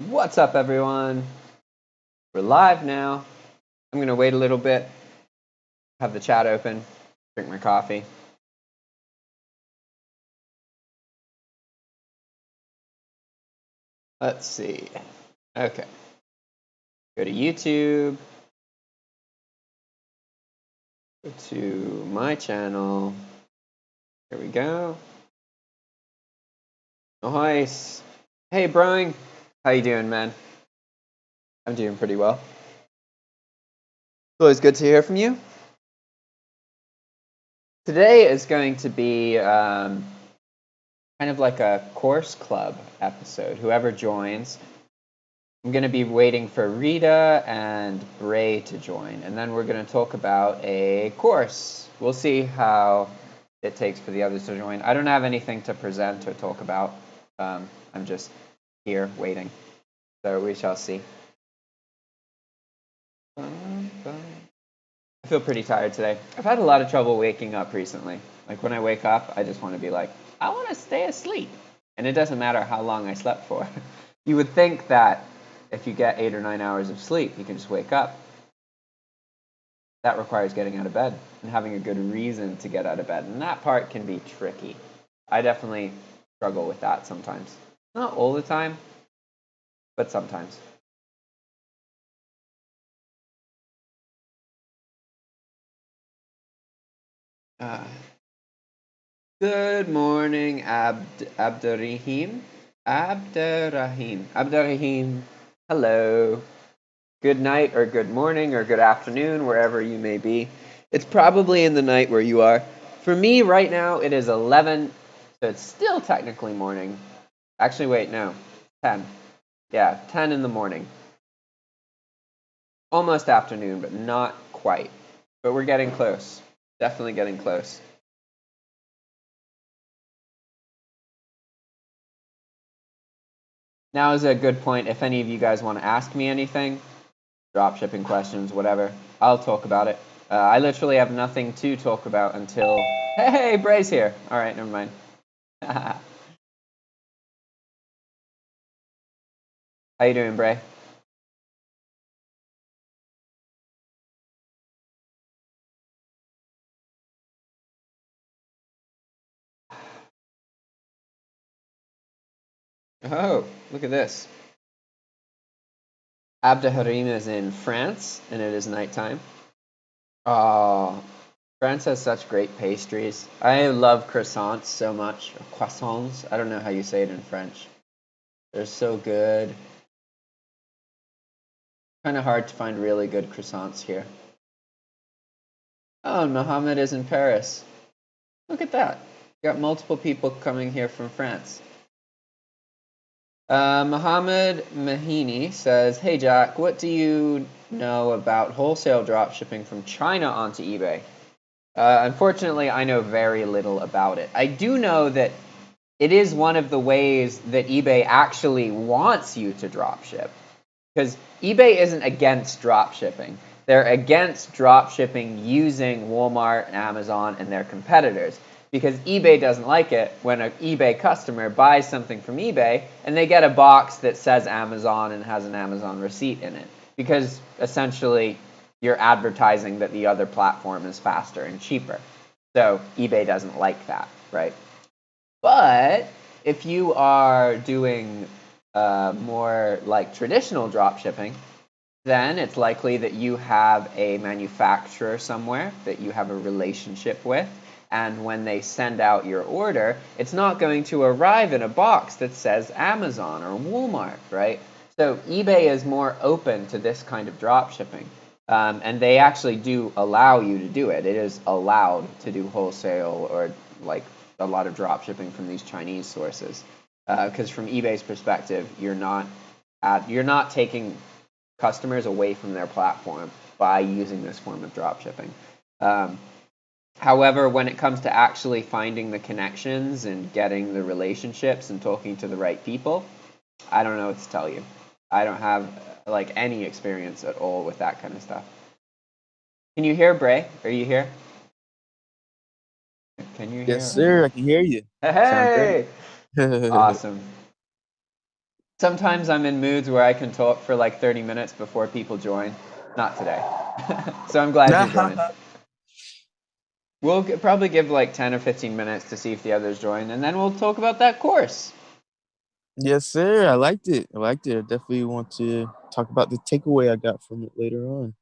What's up, everyone? We're live now. I'm going to wait a little bit, have the chat open, drink my coffee. Let's see. Okay. Go to YouTube. Go to my channel. Here we go. Nice. Hey, Brian. How you doing, man? I'm doing pretty well. It's always good to hear from you. Today is going to be kind of like a course club episode. Whoever joins, I'm going to be waiting for Rita and Bray to join, and then we're going to talk about a course. We'll see how it takes for the others to join. I don't have anything to present or talk about. I'm just here waiting, so we shall see. I feel pretty tired today. I've had a lot of trouble waking up recently. Like when I wake up, I just want to be like, I want to stay asleep. And it doesn't matter how long I slept for. You would think that if you get 8 or 9 hours of sleep, you can just wake up. That requires getting out of bed and having a good reason to get out of bed. And that part can be tricky. I definitely struggle with that sometimes. Not all the time, but sometimes. Good morning, Abdurrahim. Abdurrahim. Hello. Good night or good morning or good afternoon, wherever you may be. It's probably in the night where you are. For me, right now, it is 11, so it's still technically morning. Actually, wait, no. 10. Yeah, 10 in the morning. Almost afternoon, but not quite. But we're getting close. Definitely getting close. Now is a good point. If any of you guys want to ask me anything, drop shipping questions, whatever, I'll talk about it. I literally have nothing to talk about until... Hey, Bray's here. All right, never mind. How you doing, Bray? Oh, look at this. Abdelharim is in France, and it is nighttime. Oh, France has such great pastries. I love croissants so much. Or croissants. I don't know how you say it in French. They're so good. Kind of hard to find really good croissants here. Oh, and Mohammed is in Paris. Look at that. Got multiple people coming here from France. Mohammed Mahini says, hey Jack, what do you know about wholesale drop shipping from China onto eBay? Unfortunately, I know very little about it. I do know that it is one of the ways that eBay actually wants you to drop ship. Because eBay isn't against drop shipping. They're against drop shipping using Walmart and Amazon and their competitors. Because eBay doesn't like it when an eBay customer buys something from eBay and they get a box that says Amazon and has an Amazon receipt in it. Because essentially you're advertising that the other platform is faster and cheaper. So eBay doesn't like that, right? But if you are doing more like traditional drop shipping, then it's likely that you have a manufacturer somewhere that you have a relationship with. And when they send out your order, it's not going to arrive in a box that says Amazon or Walmart, right? So eBay is more open to this kind of drop shipping. And they actually do allow you to do it. It is allowed to do wholesale or like a lot of drop shipping from these Chinese sources. Because from eBay's perspective, you're not taking customers away from their platform by using this form of drop shipping. However, when it comes to actually finding the connections and getting the relationships and talking to the right people, I don't know what to tell you. I don't have like any experience at all with that kind of stuff. Can you hear Bray? Are you here? Can you hear? Yes, sir. I can hear you. Sound great. Hey! Awesome. Sometimes I'm in moods where I can talk for like 30 minutes before people join. Not today. So I'm glad you joined. We'll probably give like 10 or 15 minutes to see if the others join, and then we'll talk about that course. Yes, sir. I liked it. I definitely want to talk about the takeaway I got from it later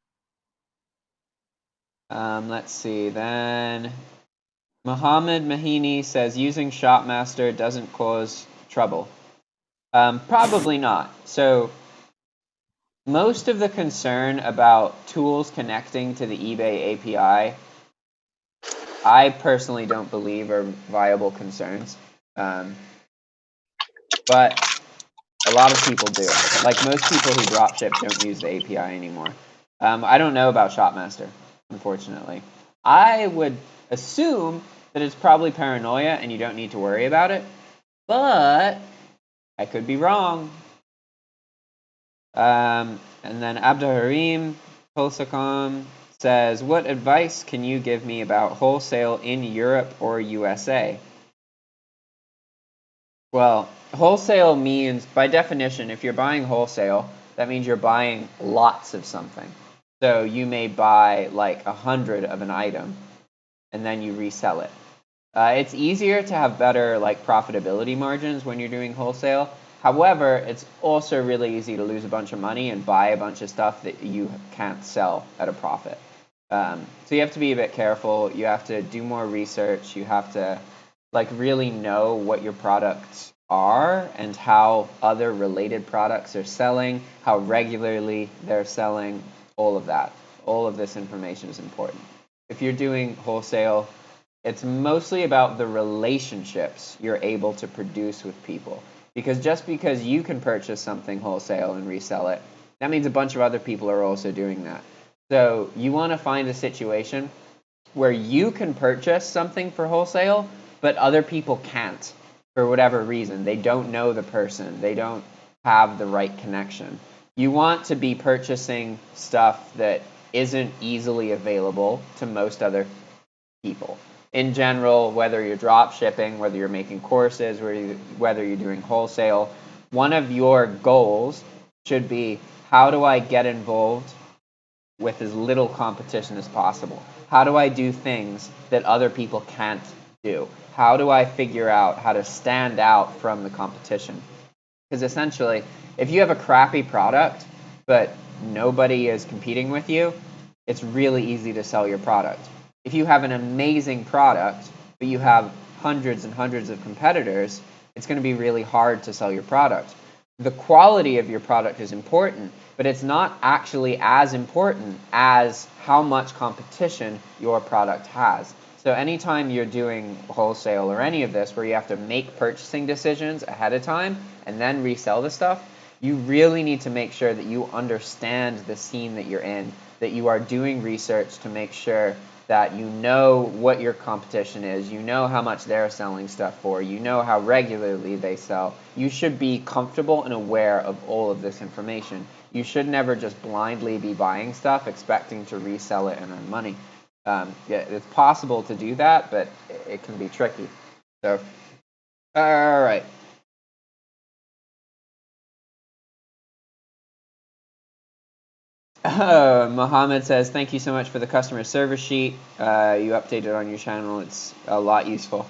on. Let's see. Then Mohammed Mahini says using Shopmaster doesn't cause trouble. Probably not. So most of the concern about tools connecting to the eBay API, I personally don't believe are viable concerns. But a lot of people do. Like most people who dropship don't use the API anymore. I don't know about Shopmaster, unfortunately. I would assume that it's probably paranoia and you don't need to worry about it, but I could be wrong. And then Abdaharim Polsakam says, what advice can you give me about wholesale in Europe or USA? Well, wholesale means, by definition, if you're buying wholesale, that means you're buying lots of something. So you may buy like 100 of an item, and then you resell it. It's easier to have better like profitability margins when you're doing wholesale. However, it's also really easy to lose a bunch of money and buy a bunch of stuff that you can't sell at a profit. So you have to be a bit careful. You have to do more research. You have to like really know what your products are and how other related products are selling, how regularly they're selling, all of that. All of this information is important. If you're doing wholesale, it's mostly about the relationships you're able to produce with people. Because just because you can purchase something wholesale and resell it, that means a bunch of other people are also doing that. So you want to find a situation where you can purchase something for wholesale, but other people can't for whatever reason. They don't know the person. They don't have the right connection. You want to be purchasing stuff that isn't easily available to most other people. In general, whether you're drop shipping, whether you're making courses, whether you're doing wholesale, one of your goals should be, how do I get involved with as little competition as possible? How do I do things that other people can't do? How do I figure out how to stand out from the competition? Because essentially, if you have a crappy product, but nobody is competing with you, it's really easy to sell your product. If you have an amazing product, but you have hundreds and hundreds of competitors, it's going to be really hard to sell your product. The quality of your product is important, but it's not actually as important as how much competition your product has. So anytime you're doing wholesale or any of this where you have to make purchasing decisions ahead of time and then resell the stuff, you really need to make sure that you understand the scene that you're in, that you are doing research to make sure that you know what your competition is, you know how much they're selling stuff for, you know how regularly they sell. You should be comfortable and aware of all of this information. You should never just blindly be buying stuff expecting to resell it and earn money. Yeah, it's possible to do that, but it can be tricky. So, all right. Mohammed says, thank you so much for the customer service sheet. You updated on your channel. It's a lot useful.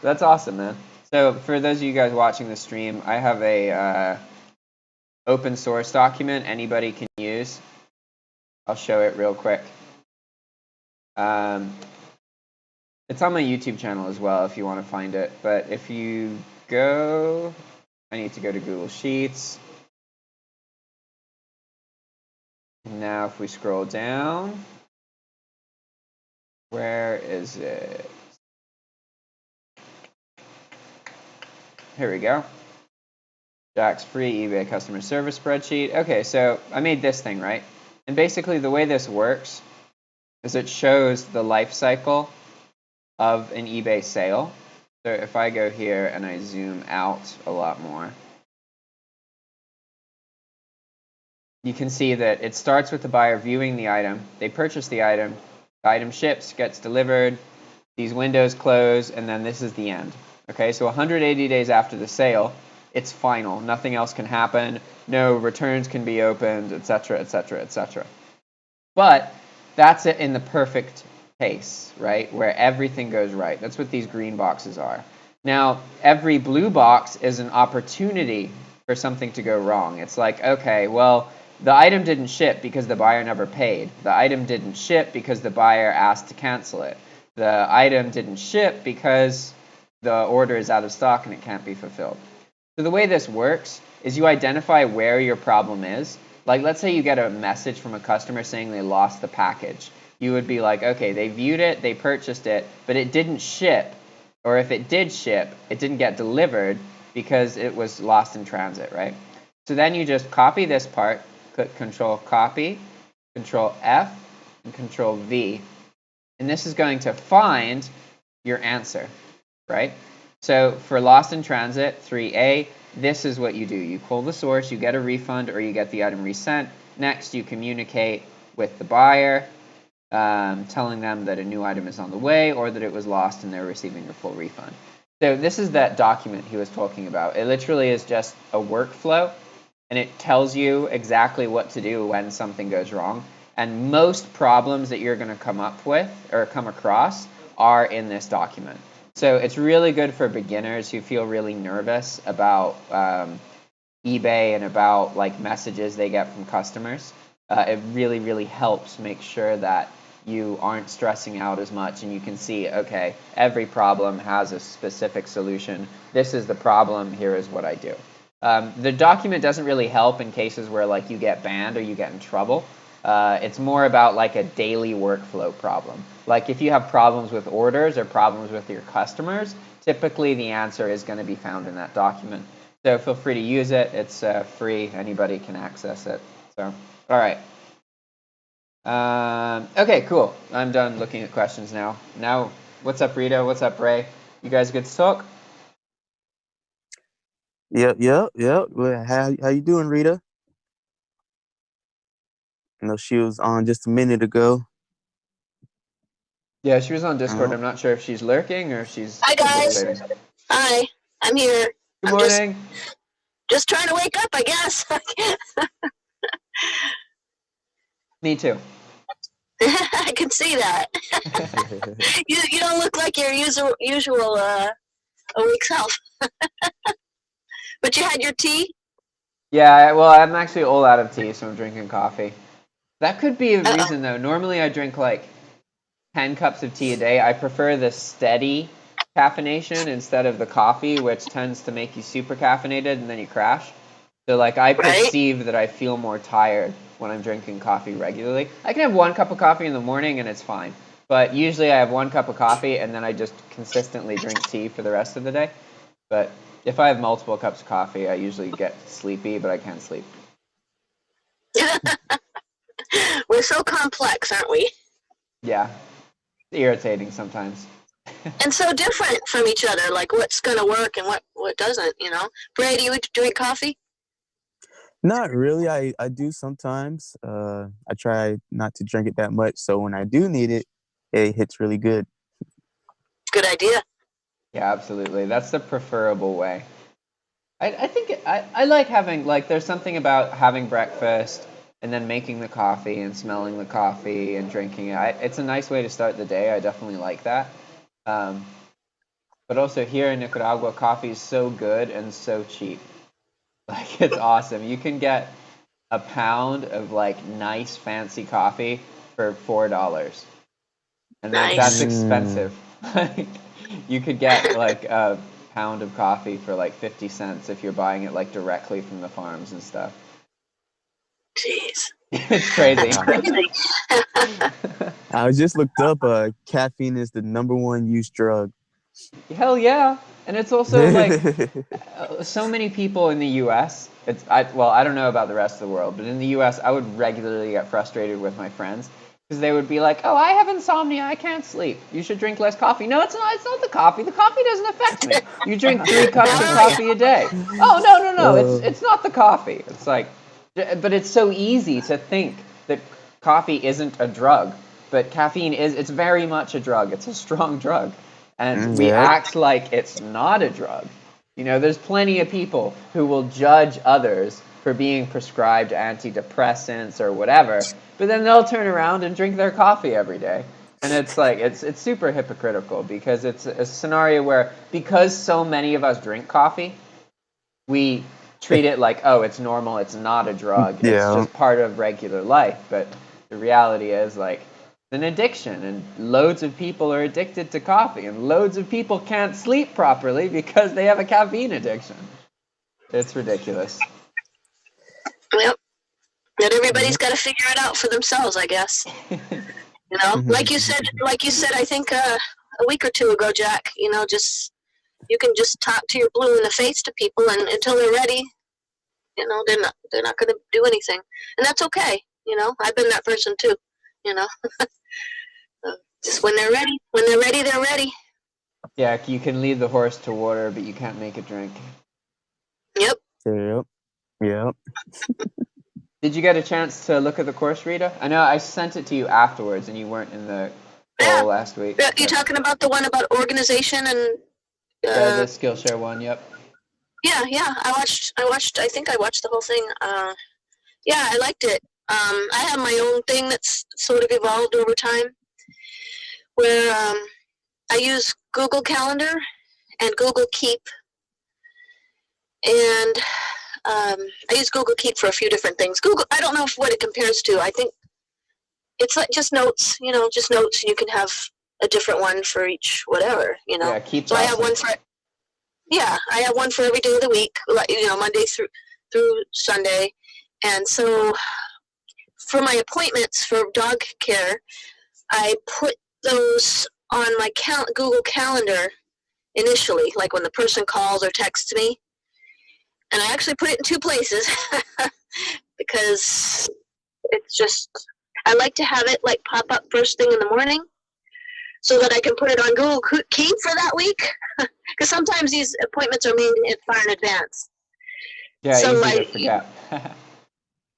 That's awesome, man. So for those of you guys watching the stream, I have a open source document anybody can use. I'll show it real quick. It's on my YouTube channel as well if you want to find it. But if you go, I need to go to Google Sheets. Now if we scroll down, where is it? Here we go. Jack's free eBay customer service spreadsheet. Okay, so I made this thing, right? And basically the way this works is it shows the life cycle of an eBay sale. So if I go here and I zoom out a lot more, you can see that it starts with the buyer viewing the item. They purchase the item ships, gets delivered, these windows close, and then this is the end. Okay, so 180 days after the sale, it's final. Nothing else can happen. No returns can be opened, etc., etc., etc. But that's it in the perfect case, right? Where everything goes right. That's what these green boxes are. Now, every blue box is an opportunity for something to go wrong. It's like, okay, well, the item didn't ship because the buyer never paid. The item didn't ship because the buyer asked to cancel it. The item didn't ship because the order is out of stock and it can't be fulfilled. So the way this works is you identify where your problem is. Like, let's say you get a message from a customer saying they lost the package. You would be like, okay, they viewed it, they purchased it, but it didn't ship. Or if it did ship, it didn't get delivered because it was lost in transit, right? So then you just copy this part, click Control Copy, Control F, and Control V. And this is going to find your answer, right? So for lost in transit, 3A, this is what you do. You call the source, you get a refund, or you get the item resent. Next, you communicate with the buyer, telling them that a new item is on the way or that it was lost and they're receiving a full refund. So this is that document he was talking about. It literally is just a workflow, and it tells you exactly what to do when something goes wrong. And most problems that you're going to come up with or come across are in this document. So it's really good for beginners who feel really nervous about eBay and about like messages they get from customers. It really, really helps make sure that you aren't stressing out as much and you can see, okay, every problem has a specific solution. This is the problem. Here is what I do. The document doesn't really help in cases where like you get banned or you get in trouble. It's more about like a daily workflow problem. Like if you have problems with orders or problems with your customers, typically the answer is going to be found in that document. So feel free to use it. It's free. Anybody can access it. So, all right. Okay, cool. I'm done looking at questions now. Now, what's up, Rita? What's up, Ray? You guys good to talk? Yep. Well, how you doing, Rita? I know she was on just a minute ago. Yeah, she was on Discord. Oh. I'm not sure if she's lurking or if she's Hi guys. participating. Hi. I'm here. Good I'm morning. just trying to wake up, I guess. Me too. I can see that. You don't look like your usual awake self. But you had your tea? Yeah, well, I'm actually all out of tea, so I'm drinking coffee. That could be a Uh-oh. reason, though. Normally, I drink like 10 cups of tea a day. I prefer the steady caffeination instead of the coffee, which tends to make you super caffeinated and then you crash. So, like, I Right? perceive that I feel more tired when I'm drinking coffee regularly. I can have one cup of coffee in the morning and it's fine. But usually I have one cup of coffee and then I just consistently drink tea for the rest of the day. But if I have multiple cups of coffee, I usually get sleepy, but I can't sleep. We're so complex, aren't we? Yeah, it's irritating sometimes. And so different from each other, like what's gonna work and what doesn't, you know? Bray, do you drink coffee? Not really. I do sometimes. I try not to drink it that much, so when I do need it, it hits really good. Good idea. Yeah, absolutely. That's the preferable way. I think I like having, like, there's something about having breakfast and then making the coffee and smelling the coffee and drinking it. It's a nice way to start the day. I definitely like that. Um, but also here in Nicaragua, coffee is so good and so cheap. Like, it's awesome. You can get a pound of, like, nice fancy coffee for $4. And like that's Nice. expensive. Like you could get like a pound of coffee for like 50 cents if you're buying it like directly from the farms and stuff. Jeez. It's crazy. I just looked up. Caffeine is the #1 used drug. Hell yeah. And it's also like so many people in the US, I don't know about the rest of the world, but in the US I would regularly get frustrated with my friends because they would be like, "Oh, I have insomnia. I can't sleep. You should drink less coffee." No, it's not. It's not the coffee. The coffee doesn't affect me. You drink 3 cups of coffee a day. Oh, no. It's not the coffee. It's like, but it's so easy to think that coffee isn't a drug, but caffeine is. It's very much a drug. It's a strong drug, and we Yeah, act like it's not a drug. You know, there's plenty of people who will judge others for being prescribed antidepressants or whatever, but then they'll turn around and drink their coffee every day. And it's like, it's super hypocritical, because it's a scenario where, because so many of us drink coffee, we treat it like, oh, it's normal, it's not a drug, it's Yeah. just part of regular life. But the reality is, like, it's an addiction, and loads of people are addicted to coffee, and loads of people can't sleep properly because they have a caffeine addiction. It's ridiculous. Yep. That everybody's got to figure it out for themselves, I guess. You know, like you said, I think a week or two ago, Jack. You know, just you can just talk to your blue in the face to people, and until they're ready, you know, they're not going to do anything, and that's okay. You know, I've been that person too. You know, just when they're ready, they're ready. Yeah, you can lead the horse to water, but you can't make it drink. Yep. Yep. Did you get a chance to look at the course, Rita? I know I sent it to you afterwards, and you weren't in the call last week. Yeah, you talking about the one about organization and? The Skillshare one. Yep. Yeah. I watched. I think I watched the whole thing. Yeah, I liked it. I have my own thing that's sort of evolved over time, where I use Google Calendar and Google Keep, and I use Google Keep for a few different things. Google, I don't know what it compares to. I think it's like just notes, you know, just notes, and you can have a different one for each whatever, you know. Yeah, Keep. So awesome. I have one for every day of the week, you know, Monday through Sunday, and so for my appointments for dog care, I put those on my Google Calendar initially, like when the person calls or texts me. And I actually put it in two places because it's just, I like to have it like pop up first thing in the morning so that I can put it on Google Keep for that week. Because sometimes these appointments are made far in advance. Yeah, so easy to forget.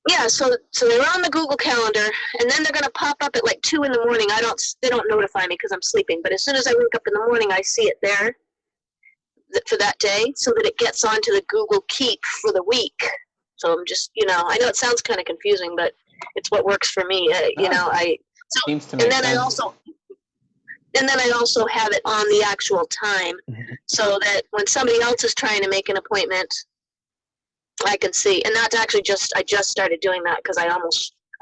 Yeah, so they're on the Google Calendar, and then they're going to pop up at like 2 in the morning. They don't notify me because I'm sleeping, but as soon as I wake up in the morning, I see it there for that day, so that it gets onto the Google Keep for the week. So I'm just, you know, I know it sounds kind of confusing, but it's what works for me. You know, seems to make sense. And then I also have it on the actual time, so that when somebody else is trying to make an appointment, I can see. And that's actually I just started doing that because I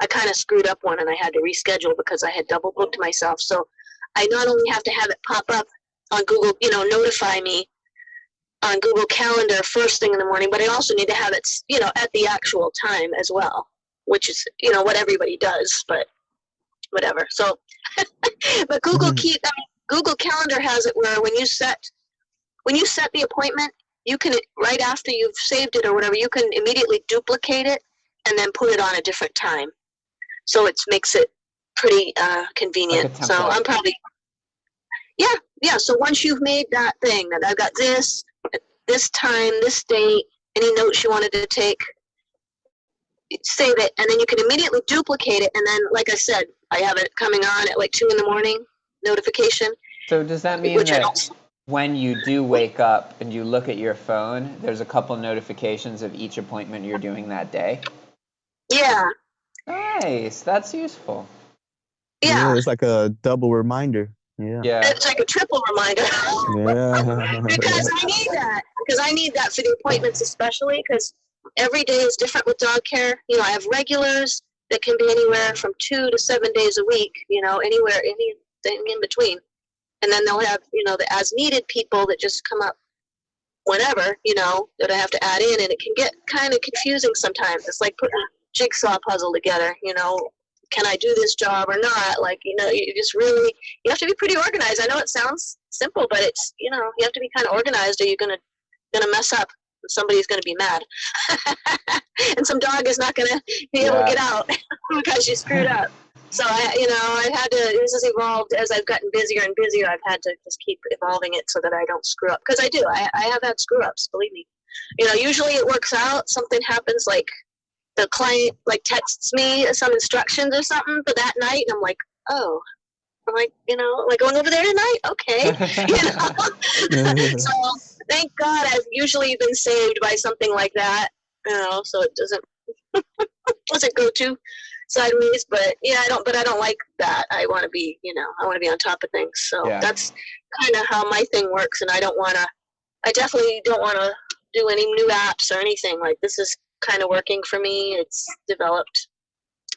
kind of screwed up one and I had to reschedule because I had double booked myself. So I not only have to have it pop up on Google, you know, notify me on Google Calendar first thing in the morning, but I also need to have it, you know, at the actual time as well, which is, you know, what everybody does, but whatever. So, but Google Google Calendar has it where when you set the appointment, you can, right after you've saved it or whatever, you can immediately duplicate it and then put it on a different time. So it makes it pretty convenient. Like so I'm probably, yeah. So once you've made that thing that I've got this time, this date, any notes you wanted to take, save it, and then you can immediately duplicate it. And then, like I said, I have it coming on at like 2 in the morning notification. So does that mean that when you do wake up and you look at your phone, there's a couple notifications of each appointment you're doing that day? Yeah. Nice. That's useful. Yeah. It's like a double reminder. Yeah. It's like a triple reminder. Yeah. Because I need that for the appointments especially, because every day is different with dog care. You know, I have regulars that can be anywhere from 2 to 7 days a week, you know, anything in between. And then they'll have, you know, the as needed people that just come up whenever, you know, that I have to add in, and it can get kind of confusing sometimes. It's like putting a jigsaw puzzle together, you know, can I do this job or not? Like, you know, you have to be pretty organized. I know it sounds simple, but it's, you know, you have to be kind of organized or you're gonna mess up. Somebody's gonna be mad. And some dog is not gonna be able to get out because you screwed up. So this has evolved as I've gotten busier and busier. I've had to just keep evolving it so that I don't screw up. Because I do. I have had screw ups, believe me. You know, usually it works out. Something happens, like the client like texts me some instructions or something for that night, and I'm like, oh, I'm like, you know, like going over there tonight, okay. You know? So thank God I've usually been saved by something like that, so it doesn't go too sideways. But yeah, I don't like that. I want to be, I want to be on top of things. So Yeah. that's kind of how my thing works. And I definitely don't want to do any new apps or anything. Like, this is kind of working for me. It's developed.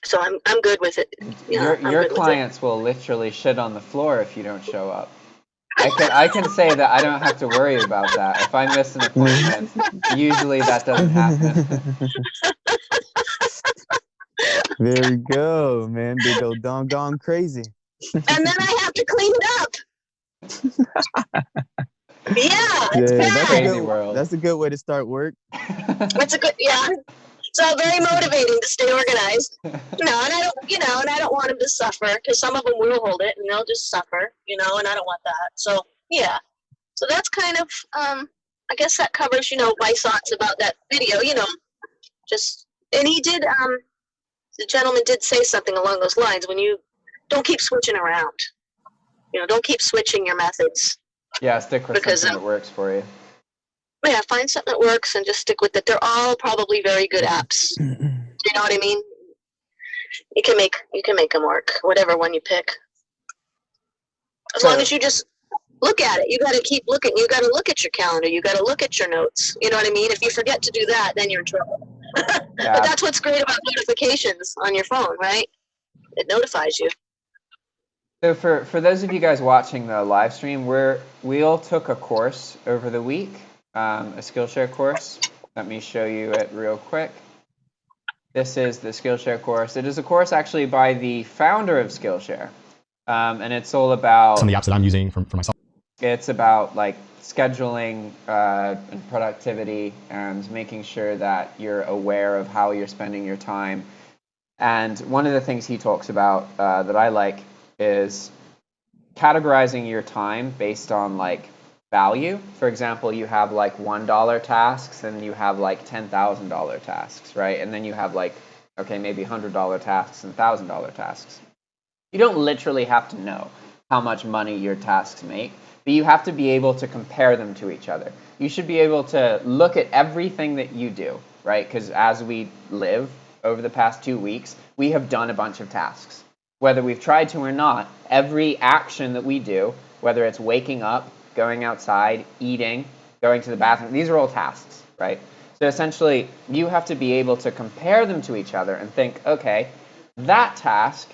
So I'm good with it. Your clients will literally shit on the floor if you don't show up. I can say that I don't have to worry about that. If I miss an appointment, usually that doesn't happen. There we go, man. They go gone crazy. And then I have to clean it up. Yeah, it's Yeah, bad. Crazy world. That's a good way to start work. It's so very motivating to stay organized. And I don't want them to suffer, because some of them will hold it and they'll just suffer, and I don't want that. So yeah, so that's kind of I guess that covers my thoughts about that video. And he did the gentleman did say something along those lines. When you don't keep switching around, don't keep switching your methods. Yeah, stick with something that works for you. Yeah, find something that works and just stick with it. They're all probably very good apps. You know what I mean? You can make them work, whatever one you pick. As long as you just look at it. You got to keep looking. You got to look at your calendar. You got to look at your notes. You know what I mean? If you forget to do that, then you're in trouble. Yeah. But that's what's great about notifications on your phone, right? It notifies you. So for those of you guys watching the live stream, we all took a course over the week, a Skillshare course. Let me show you it real quick. This is the Skillshare course. It is a course actually by the founder of Skillshare, and it's all about some of the apps that I'm using for myself. It's about like scheduling and productivity and making sure that you're aware of how you're spending your time. And one of the things he talks about that I like is categorizing your time based on like value. For example, you have like $1 tasks and you have like $10,000 tasks, right? And then you have like, okay, maybe $100 tasks and $1,000 tasks. You don't literally have to know how much money your tasks make, but you have to be able to compare them to each other. You should be able to look at everything that you do, right? Because as we live over the past 2 weeks, we have done a bunch of tasks. Whether we've tried to or not, every action that we do, whether it's waking up, going outside, eating, going to the bathroom, these are all tasks, right? So essentially, you have to be able to compare them to each other and think, okay, that task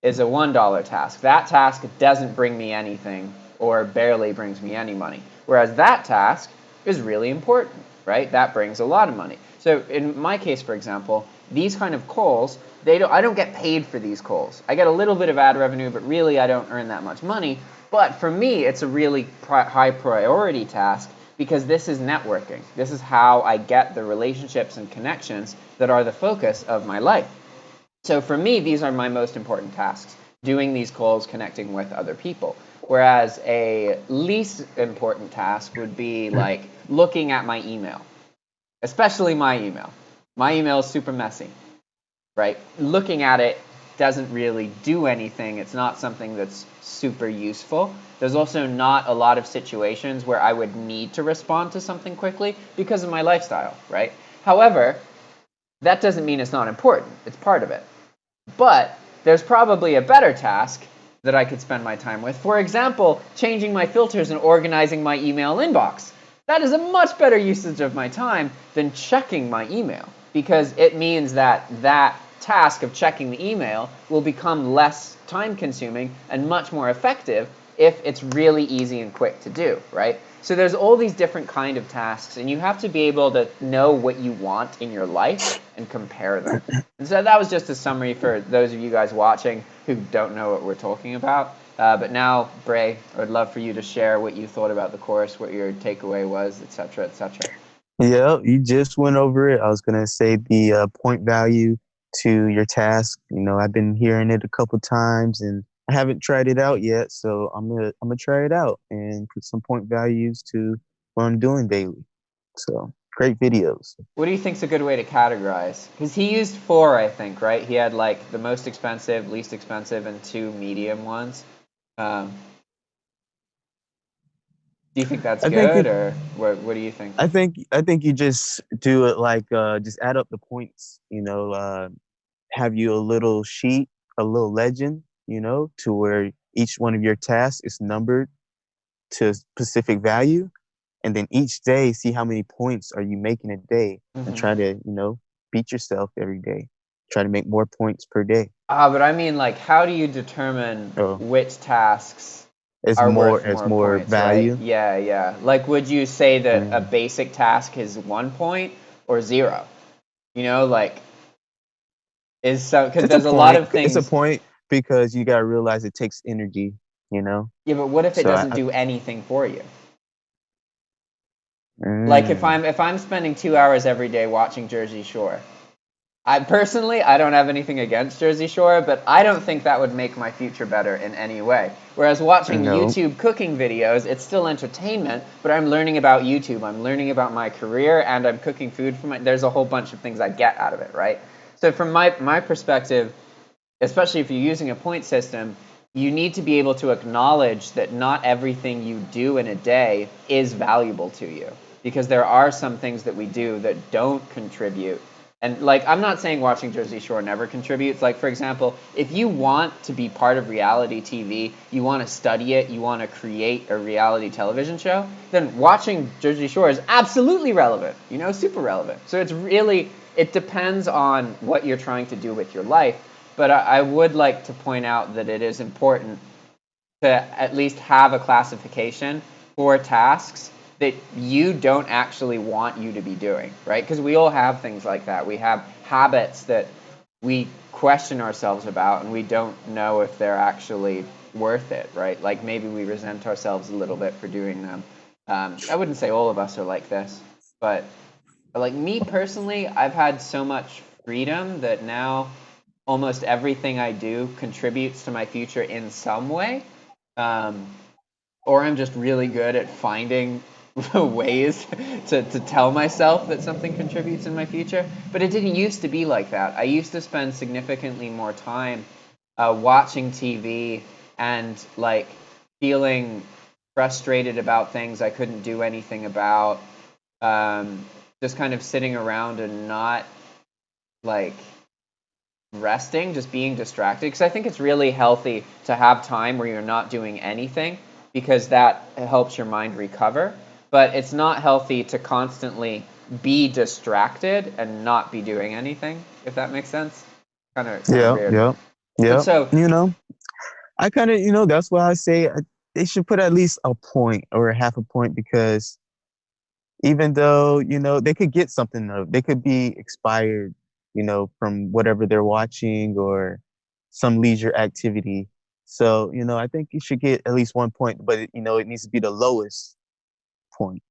is a $1 task. That task doesn't bring me anything or barely brings me any money. Whereas that task is really important, right? That brings a lot of money. So in my case, for example, these kind of calls, I don't get paid for these calls. I get a little bit of ad revenue, but really I don't earn that much money. But for me, it's a really high priority task because this is networking. This is how I get the relationships and connections that are the focus of my life. So for me, these are my most important tasks, doing these calls, connecting with other people. Whereas a least important task would be like looking at my email, especially my email. My email is super messy, right? Looking at it doesn't really do anything. It's not something that's super useful. There's also not a lot of situations where I would need to respond to something quickly because of my lifestyle, right? However, that doesn't mean it's not important. It's part of it. But there's probably a better task that I could spend my time with. For example, changing my filters and organizing my email inbox. That is a much better usage of my time than checking my email, because it means that task of checking the email will become less time consuming and much more effective if it's really easy and quick to do, right? So there's all these different kind of tasks, and you have to be able to know what you want in your life and compare them. And so that was just a summary for those of you guys watching who don't know what we're talking about. But now, Bray, I would love for you to share what you thought about the course, what your takeaway was, etc., etc. Yeah, you just went over it. I was going to say the point value to your task. I've been hearing it a couple times and I haven't tried it out yet. So I'm gonna try it out and put some point values to what I'm doing daily. So great videos. What do you think is a good way to categorize? Because he used 4, I think, right? He had like the most expensive, least expensive, and 2 medium ones. Do you think that's I think good, it. or what do you think? I think you just do it like just add up the points. Have you a little sheet, a little legend, to where each one of your tasks is numbered to a specific value, and then each day see how many points are you making a day, and Hmm. try to beat yourself every day. Try to make more points per day. But I mean, like, how do you determine So which tasks it's are more worth it's more more points, right? value. Yeah, yeah. Like, would you say that a Mm. basic task is 1 point or zero? Like, because It's a there's a lot point. of It's a things. point because you gotta realize it takes energy. You know. Yeah, but what if it So doesn't do anything for you? Like, if mm, I'm spending 2 hours every day watching Jersey Shore, I don't have anything against Jersey Shore, but I don't think that would make my future better in any way. Whereas watching no, YouTube cooking videos, it's still entertainment, but I'm learning about YouTube, I'm learning about my career, and I'm cooking food for there's a whole bunch of things I get out of it, right? So from my perspective, especially if you're using a point system, you need to be able to acknowledge that not everything you do in a day is valuable to you. Because there are some things that we do that don't contribute. And like, I'm not saying watching Jersey Shore never contributes. Like, for example, if you want to be part of reality TV, you want to study it, you want to create a reality television show, then watching Jersey Shore is absolutely relevant, super relevant. So it depends on what you're trying to do with your life. But I would like to point out that it is important to at least have a classification for tasks that you don't actually want you to be doing, right? Because we all have things like that. We have habits that we question ourselves about and we don't know if they're actually worth it, right? Like maybe we resent ourselves a little bit for doing them. I wouldn't say all of us are like this, but like me personally, I've had so much freedom that now almost everything I do contributes to my future in some way. Um, or I'm just really good at finding ways to tell myself that something contributes in my future. But it didn't used to be like that. I used to spend significantly more time watching TV and like feeling frustrated about things I couldn't do anything about. Um, just kind of sitting around and not like resting, just being distracted. Because I think it's really healthy to have time where you're not doing anything because that helps your mind recover. But it's not healthy to constantly be distracted and not be doing anything, if that makes sense. Kind of yeah, weird. yeah, But yeah. so, I kind of, that's why I say they should put at least a point or a half a point, because even though, they could get something they could be expired, from whatever they're watching or some leisure activity. So, I think you should get at least 1 point, but it needs to be the lowest point.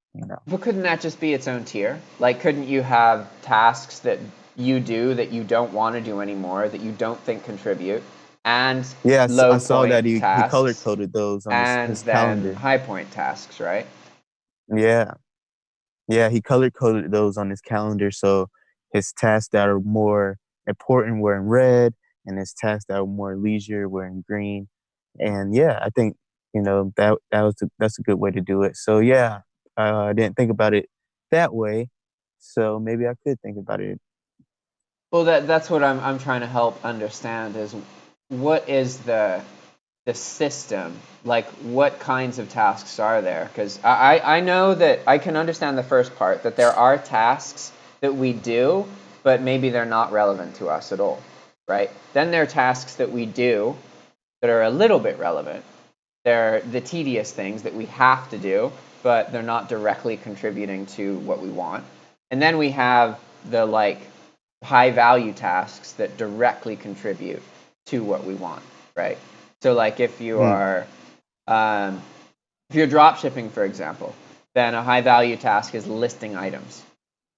but couldn't that just be its own tier? Like, couldn't you have tasks that you do that you don't want to do anymore, that you don't think contribute, and Yeah, I low saw point that he color tasks, coded those on and his then calendar. high point tasks, right? Yeah. Yeah, he color coded those on his calendar. So his tasks that are more important were in red, and his tasks that were more leisure were in green. And yeah, I think that's a good way to do it. So yeah, I didn't think about it that way. So maybe I could think about it. Well, that's what I'm trying to help understand is what is the system, like what kinds of tasks are there? Because I know that I can understand the first part, that there are tasks that we do, but maybe they're not relevant to us at all, right? Then there are tasks that we do that are a little bit relevant. They're the tedious things that we have to do, but they're not directly contributing to what we want. And then we have the like high value tasks that directly contribute to what we want, right? So like Mm, um, if you're drop shipping, for example, then a high value task is listing items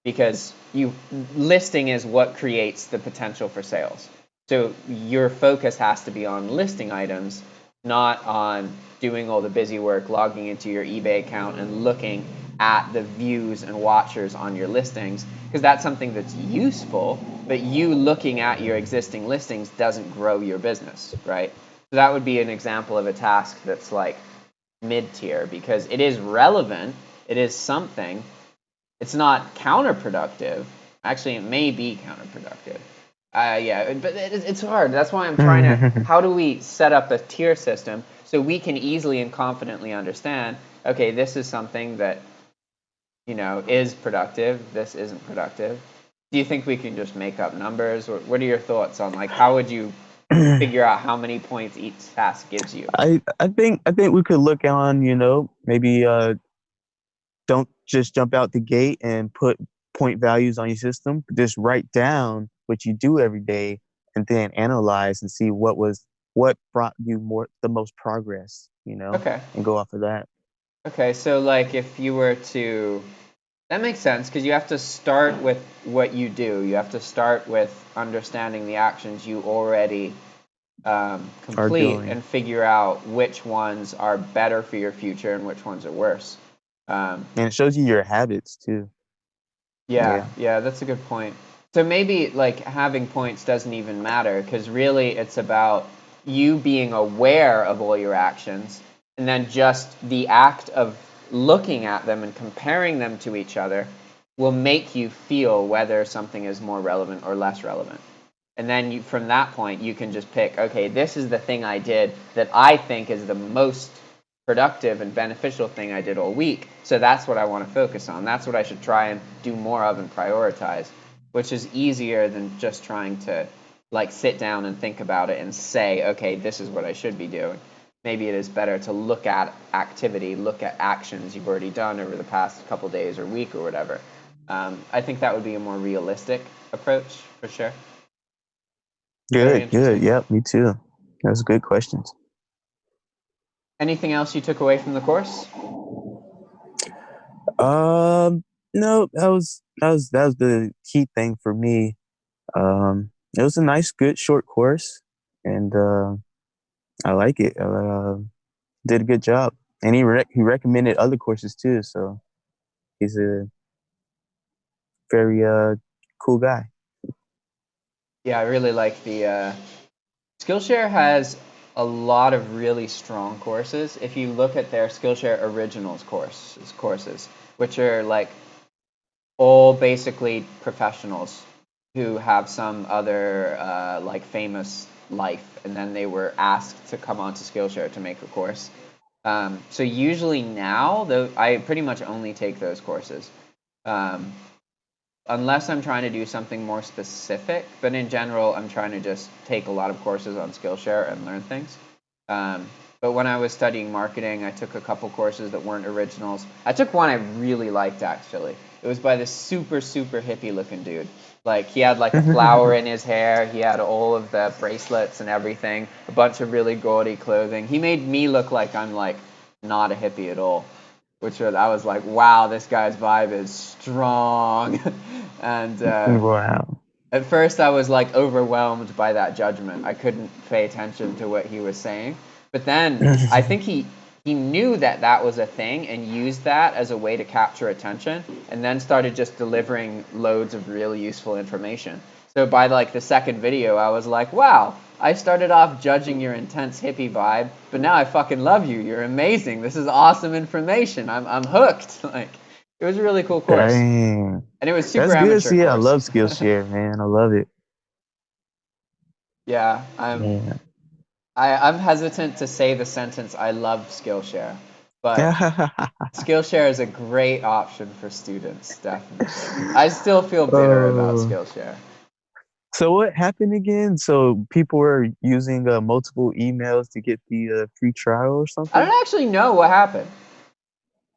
because you listing is what creates the potential for sales. So your focus has to be on listing items, not on doing all the busy work, logging into your eBay account and looking at the views and watchers on your listings, because that's something that's useful, but you looking at your existing listings doesn't grow your business, right? So that would be an example of a task that's like mid-tier because it is relevant. It is something. It's not counterproductive. Actually, it may be counterproductive. Yeah, but it's hard. That's why I'm trying to. How do we set up a tier system so we can easily and confidently understand? Okay, this is something that is productive. This isn't productive. Do you think we can just make up numbers, or what are your thoughts on how would you figure out how many points each task gives you? I think we could look on, maybe don't just jump out the gate and put point values on your system. Just write down what you do every day and then analyze and see what brought you the most progress, Okay. and go off of that. Okay, so if you were to, that makes sense because you have to start with what you do. You have to start with understanding the actions you already complete and figure out which ones are better for your future and which ones are worse. And it shows you your habits too. Yeah, that's a good point. So maybe having points doesn't even matter because really it's about you being aware of all your actions and then just the act of looking at them and comparing them to each other will make you feel whether something is more relevant or less relevant. And then from that point, you can just pick, okay, this is the thing I did that I think is the most productive and beneficial thing I did all week. So that's what I want to focus on. That's what I should try and do more of and prioritize, which is easier than just trying to sit down and think about it and say, okay, this is what I should be doing. Maybe it is better to look at activity, look at actions you've already done over the past couple days or week or whatever. I think that would be a more realistic approach for sure. Good. Yep, me too. Those are good questions. Anything else you took away from the course? No, that was the key thing for me. It was a nice, good, short course, and I like it. Did a good job, and he recommended other courses too. So he's a very cool guy. Yeah, I really like the Skillshare has a lot of really strong courses. If you look at their Skillshare Originals courses, which are all basically professionals who have some other famous life, and then they were asked to come onto Skillshare to make a course. So usually now, though, I pretty much only take those courses. Unless I'm trying to do something more specific, but in general, I'm trying to just take a lot of courses on Skillshare and learn things. But when I was studying marketing, I took a couple courses that weren't originals. I took one I really liked, actually. It was by this super, super hippie looking dude. He had a flower in his hair. He had all of the bracelets and everything, a bunch of really gaudy clothing. He made me look like I'm not a hippie at all. I was like, wow, this guy's vibe is strong. And wow. At first I was overwhelmed by that judgment. I couldn't pay attention to what he was saying. But then I think he knew that was a thing and used that as a way to capture attention and then started just delivering loads of really useful information. So by the second video, I was like, wow, I started off judging your intense hippie vibe, but now I fucking love you. You're amazing. This is awesome information. I'm hooked. It was a really cool course. Dang. And it was super That's amateur good. course. I love Skillshare, man. I love it. Yeah, I'm hesitant to say the sentence, I love Skillshare, but Skillshare is a great option for students, definitely. I still feel bitter about Skillshare. So what happened again? So people were using multiple emails to get the free trial or something? I don't actually know what happened.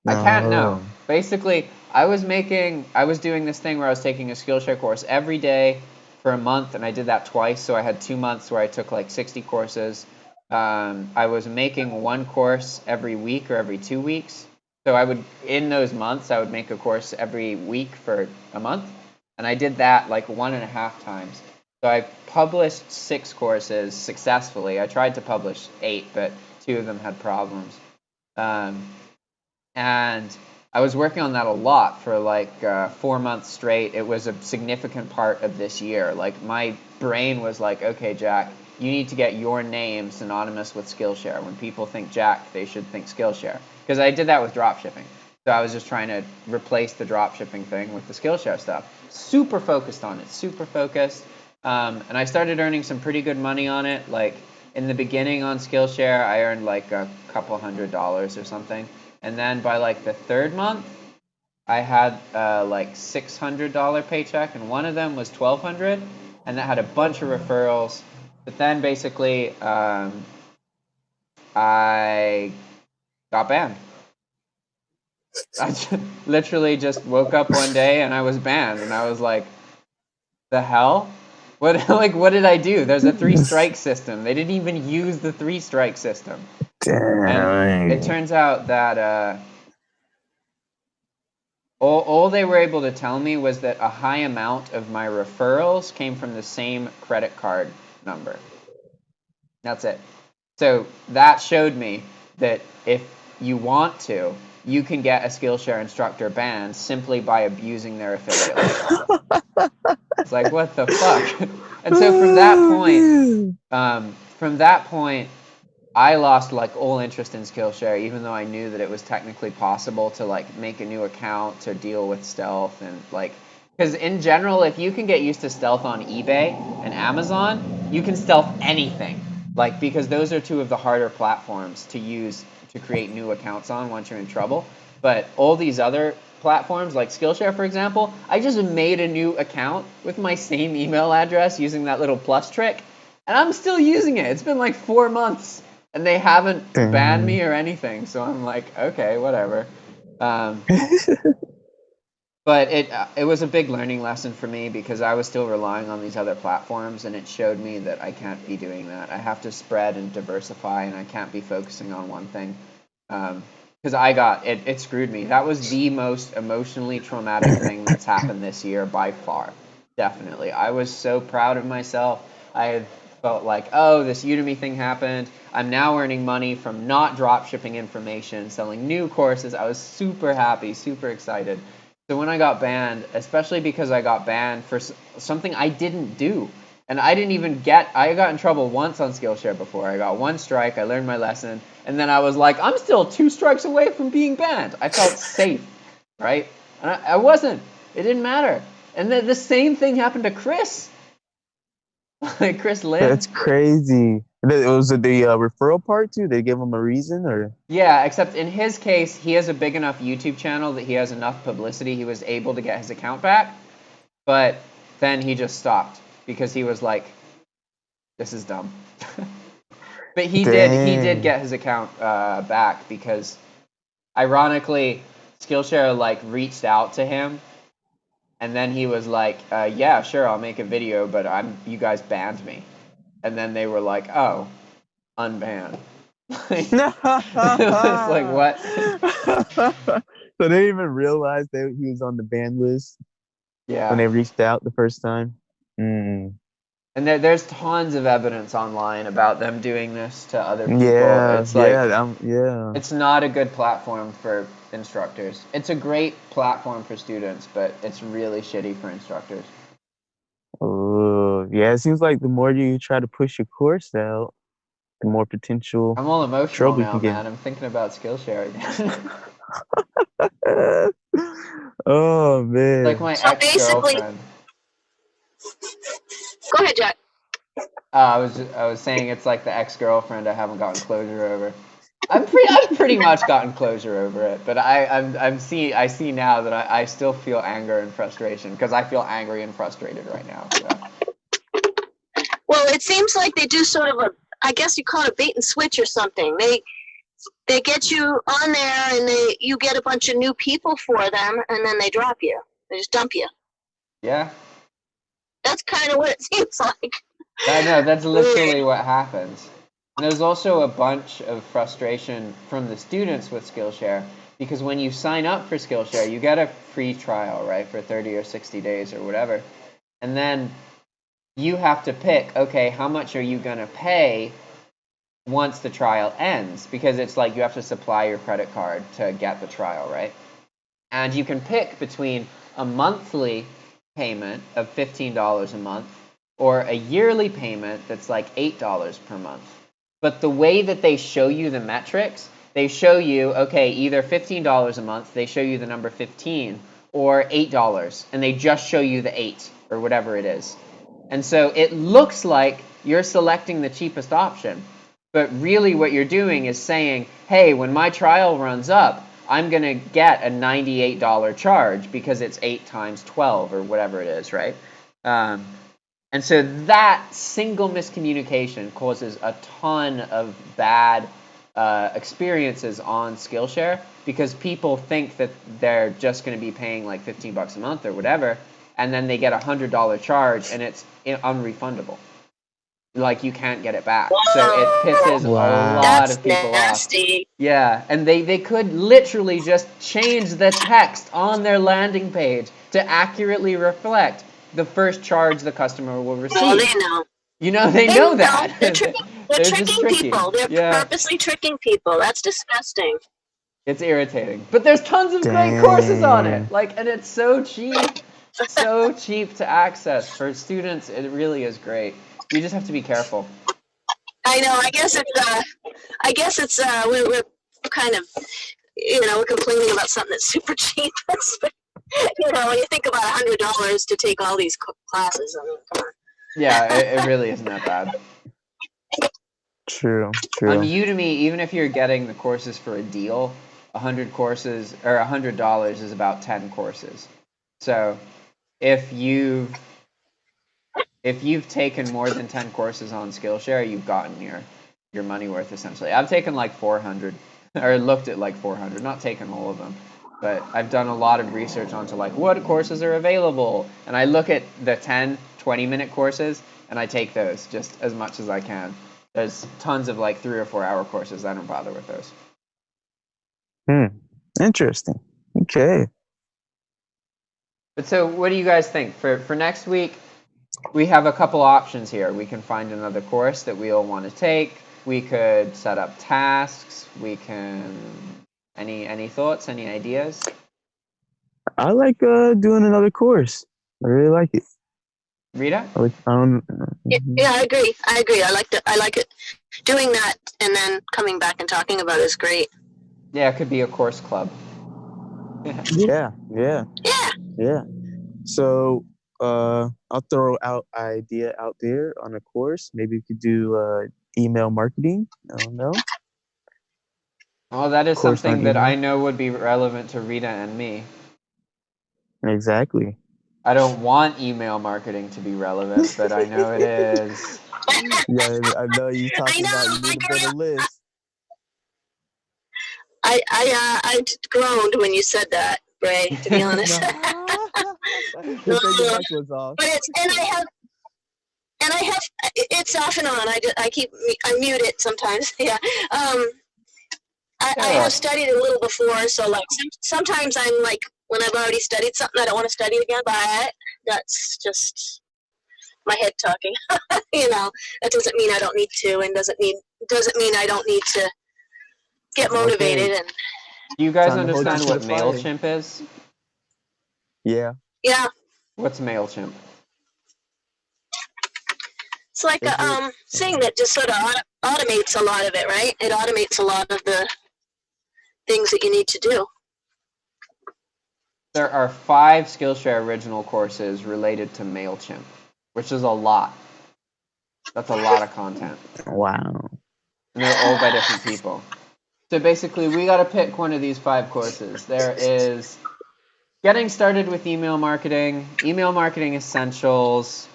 I can't know. Basically, I was doing this thing where I was taking a Skillshare course every day for a month, and I did that twice, so I had 2 months where I took 60 courses. I was making one course every week or every 2 weeks. So in those months, I would make a course every week for a month, and I did that 1.5 times. So I published 6 courses successfully. I tried to publish 8, but 2 of them had problems. And I was working on that a lot for 4 months straight. It was a significant part of this year. My brain was okay, Jack, you need to get your name synonymous with Skillshare. When people think Jack, they should think Skillshare. Because I did that with dropshipping. So I was just trying to replace the dropshipping thing with the Skillshare stuff. Super focused on it, super focused. And I started earning some pretty good money on it. Like in the beginning on Skillshare, I earned like a couple $100 or something. And then by like the third month, I had like $600 paycheck, and one of them was $1,200, and that had a bunch of referrals. But then basically, I got banned. I literally just woke up one day and I was banned, and I was like, "The hell? What what did I do?" There's a 3-strike system. They didn't even use the 3-strike system. And it Dang. turns out that all they were able to tell me was that a high amount of my referrals came from the same credit card number. That's it. So that showed me that if you want to, you can get a Skillshare instructor banned simply by abusing their affiliate link. It's like, what the fuck? And so from that point, I lost like all interest in Skillshare, even though I knew that it was technically possible to like make a new account to deal with stealth and like, because in general, if you can get used to stealth on eBay and Amazon, you can stealth anything. Like, because those are two of the harder platforms to use to create new accounts on once you're in trouble. But all these other platforms, like Skillshare, for example, I just made a new account with my same email address using that little plus trick, and I'm still using it. It's been like 4 months. And they haven't banned me or anything, so I'm like, okay, whatever. But it was a big learning lesson for me because I was still relying on these other platforms, and it showed me that I can't be doing that. I have to spread and diversify, and I can't be focusing on one thing. Because it screwed me. That was the most emotionally traumatic thing that's happened this year by far. Definitely. I was so proud of myself. I had felt like, oh, this Udemy thing happened. I'm now earning money from not drop shipping information, selling new courses. I was super happy, super excited. So when I got banned, especially because I got banned for something I didn't do, and I didn't even I got in trouble once on Skillshare before. I got 1 strike, I learned my lesson, and then I was like, I'm still 2 strikes away from being banned. I felt safe, right? And I wasn't. It didn't matter. And then the same thing happened to Chris. Chris Lynn. That's crazy. Was it the referral part too? They give him a reason, or? Yeah, except in his case, he has a big enough YouTube channel that he has enough publicity. He was able to get his account back, but then he just stopped because he was like, "This is dumb." But he did get his account back because, ironically, Skillshare like reached out to him, and then he was like, "Yeah, sure, I'll make a video, but you guys banned me," and then they were like, "Oh, unbanned." It's like, what? So they didn't even realize that he was on the ban list when Yeah. they reached out the first time. Mm. And there's tons of evidence online about them doing this to other people. Yeah, It's like, yeah. it's not a good platform for instructors. It's a great platform for students, but it's really shitty for instructors. Oh, yeah. It seems like the more you try to push your course out, the more potential I'm all emotional trouble you now, can get. man. I'm thinking about Skillshare again. Oh Like man. my So basically, ex-girlfriend. go ahead, Jack. I was saying it's like the ex-girlfriend I haven't gotten closure over. I've pretty much gotten closure over it, but I see now that I still feel anger and frustration because I feel angry and frustrated right now. So. Well, it seems like they do sort of I guess you call it a bait and switch or something. They get you on there and you get a bunch of new people for them, and then they drop you. They just dump you. Yeah. That's kind of what it seems like. I know, that's literally what happens. And there's also a bunch of frustration from the students with Skillshare because when you sign up for Skillshare, you get a free trial, right, for 30 or 60 days or whatever. And then you have to pick, okay, how much are you going to pay once the trial ends? Because it's like you have to supply your credit card to get the trial, right? And you can pick between a monthly payment of $15 a month or a yearly payment that's like $8 per month. But the way that they show you the metrics, they show you, okay, either $15 a month, they show you the number 15, or $8, and they just show you the 8, or whatever it is. And so it looks like you're selecting the cheapest option, but really what you're doing is saying, hey, when my trial runs up, I'm going to get a $98 charge because it's 8 times 12 or whatever it is, right? And so that single miscommunication causes a ton of bad experiences on Skillshare because people think that they're just going to be paying like $15 a month or whatever, and then they get a $100 charge and it's unrefundable. Like you can't get it back. So it pisses a lot of people nasty. off. Yeah, and they could literally just change the text on their landing page to accurately reflect the first charge the customer will receive. Well, they know. You know, they know that. They're tricking people. They're purposely tricking people. That's disgusting. It's irritating. But there's tons of great courses on it. Like, and it's so cheap. So cheap to access. For students, it really is great. You just have to be careful. I know. I guess it's we're kind of, we're complaining about something that's super cheap. When you think about $100 to take all these classes, I mean, come on. Yeah, it really isn't that bad. True. On Udemy, even if you're getting the courses for a deal, 100 courses or $100 is about 10 courses. So if you've taken more than 10 courses on Skillshare, you've gotten your money worth essentially. I've taken like 400 or looked at like 400, not taken all of them. But I've done a lot of research onto like what courses are available, and I look at the 10, 20-minute courses and I take those just as much as I can. There's tons of like 3 or 4 hour courses. I don't bother with those. Interesting. Okay. But so what do you guys think? For next week, we have a couple options here. We can find another course that we all want to take. We could set up tasks. We can... Any thoughts? Any ideas? I like doing another course. I really like it. Rita? Yeah, I agree. I like it. Doing that and then coming back and talking about it is great. Yeah, it could be a course club. Yeah. So I'll throw out idea out there on a course. Maybe we could do email marketing. I don't know. Oh, that is something that I know would be relevant to Rita and me. Exactly. I don't want email marketing to be relevant, but I know it is. Yeah, I know you talking about you need to build a list. I groaned when you said that, Ray, to be honest. But it's off and on. I mute it sometimes. Yeah. I have studied a little before, so like sometimes I'm like, when I've already studied something, I don't want to study it again, but that's just my head talking. That doesn't mean I don't need to, and doesn't mean I don't need to get motivated. Okay. And do you guys understand what MailChimp is? Yeah. Yeah. What's MailChimp? It's like a thing that just sort of automates a lot of it, right? It automates a lot of the things that you need to do. There are 5 Skillshare original courses related to MailChimp, which is a lot. That's a lot of content. Wow. And they're all by different people. So basically, we got to pick one of these 5 courses. There is Getting Started with Email Marketing, Email Marketing Essentials,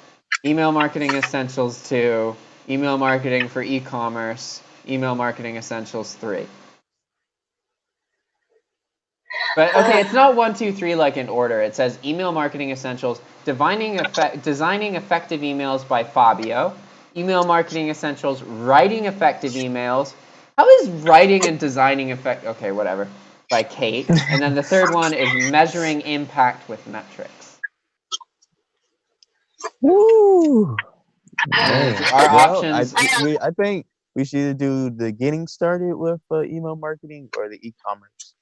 Email Marketing Essentials 2, Email Marketing for E-commerce, Email Marketing Essentials 3. But okay, it's not 1, 2, 3 like in order. It says Email Marketing Essentials, Designing Effective Emails by Fabio, Email Marketing Essentials, Writing Effective Emails. How is writing and designing okay, whatever, by Kate. And then the third one is Measuring Impact with Metrics. Woo! Our options. I think we should either do the getting started with email marketing or the e-commerce.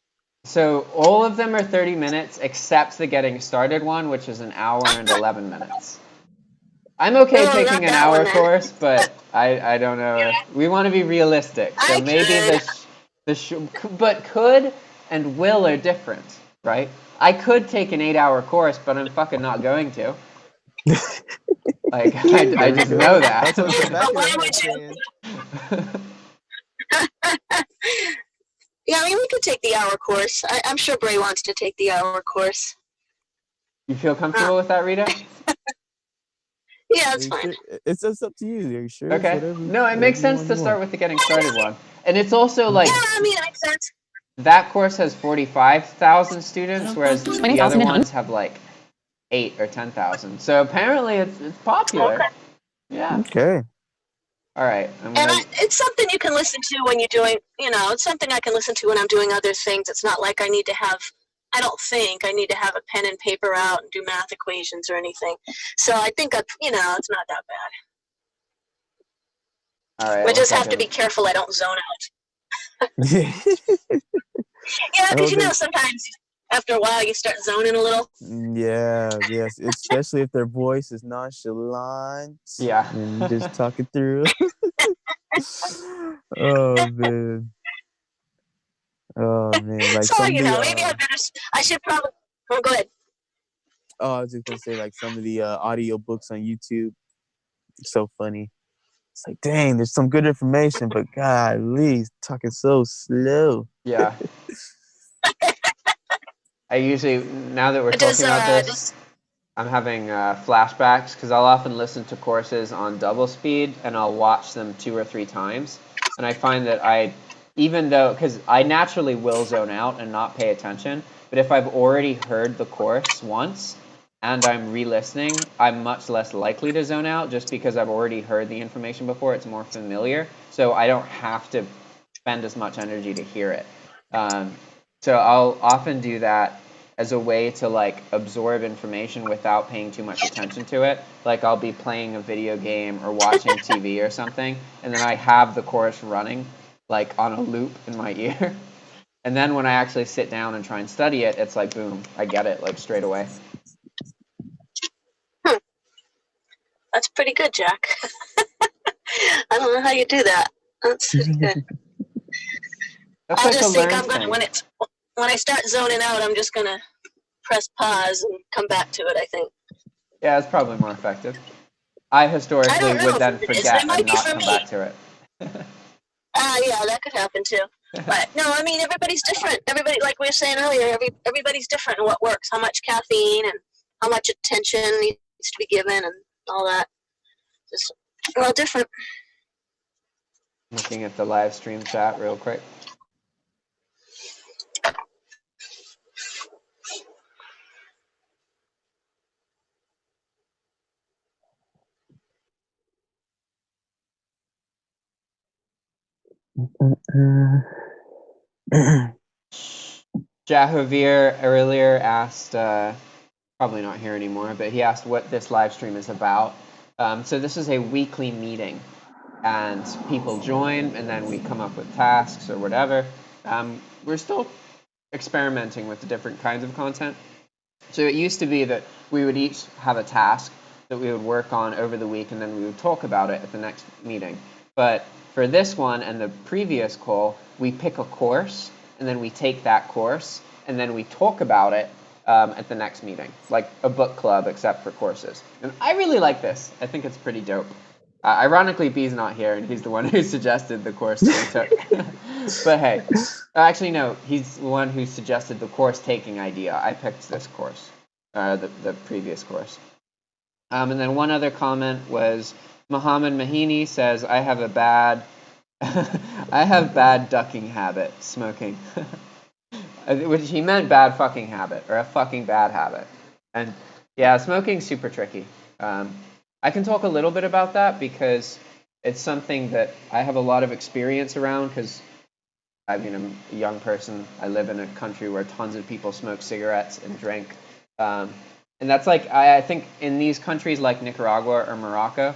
So all of them are 30 minutes except the getting started one, which is an hour and 11 minutes. I'm okay No, taking not an that one hour then. course, but I don't know. We want to be realistic, so I maybe could. but could and will are different, right? I could take an 8-hour course, but I'm fucking not going to. Like I There we just know go. that. That's what's in the back But of why their would head you? saying. Yeah, I mean, we could take the hour course. I'm sure Bray wants to take the hour course. You feel comfortable with that, Rita? Yeah, Are it's you fine. sure? It's just up to you. Are you sure? It's Okay. whatever, No, it makes whatever sense one to you start want. with the getting started one. And it's also Yeah, like I mean, it makes sense. that course has 45,000 students, whereas the 20,000 other in home. ones have like 8 or 10,000. So apparently it's popular. Okay. Yeah. Okay. All right. And it's something you can listen to when you're doing, it's something I can listen to when I'm doing other things. It's not like I don't think I need to have a pen and paper out and do math equations or anything. So I think, it's not that bad. All right. I One just have to second. be careful I don't zone out. Yeah. Yeah, I because, hope they. sometimes after a while you start zoning a little. Yeah. Yes. Especially if their voice is nonchalant Yeah. and just talking through. Oh man. Oh man. Like So, some of the. maybe I should probably, go ahead. Oh, I was just gonna say like some of the audio books on YouTube. So funny. It's like, dang, there's some good information, but golly, talking so slow. Yeah. I usually, now that we're Does, talking about this, I'm having flashbacks because I'll often listen to courses on double speed and I'll watch them 2 or 3 times. And I find that even though, because I naturally will zone out and not pay attention, but if I've already heard the course once and I'm re-listening, I'm much less likely to zone out just because I've already heard the information before. It's more familiar. So I don't have to spend as much energy to hear it. So I'll often do that as a way to like absorb information without paying too much attention to it. Like I'll be playing a video game or watching TV or something, and then I have the course running like on a loop in my ear. And then when I actually sit down and try and study it, it's like boom, I get it like straight away. That's pretty good, Jack. I don't know how you do that. That's pretty good. That's I'll like a just think learned thing. when I start zoning out, I'm just gonna press pause and come back to it. I think. Yeah, it's probably more effective. I I historically don't know would if then it is. It forget might and be not for come me. back to it. Yeah, that could happen too. But no, I mean everybody's different. Everybody, like we were saying earlier, everybody's different in what works. How much caffeine and how much attention needs to be given and all that. Just all different. Looking at the live stream chat real quick. Jahovir earlier asked, probably not here anymore, but he asked what this live stream is about. So this is a weekly meeting, and people join, and then we come up with tasks or whatever. We're still experimenting with the different kinds of content. So it used to be that we would each have a task that we would work on over the week, and then we would talk about it at the next meeting. But for this one and the previous call, we pick a course, and then we take that course, and then we talk about it at the next meeting, like a book club, except for courses. And I really like this. I think it's pretty dope. Ironically, B's not here, and he's the one who suggested the course that we took. But hey, actually, no, he's the one who suggested the course taking idea. I picked this course, the previous course. And then one other comment was Muhammad Mahini says, I have a bad, I have bad ducking habit, smoking. Which he meant bad fucking habit, or a fucking bad habit. And yeah, smoking's super tricky. I can talk a little bit about that because it's something that I have a lot of experience around because I'm a young person. I live in a country where tons of people smoke cigarettes and drink. And that's like, I think in these countries like Nicaragua or Morocco,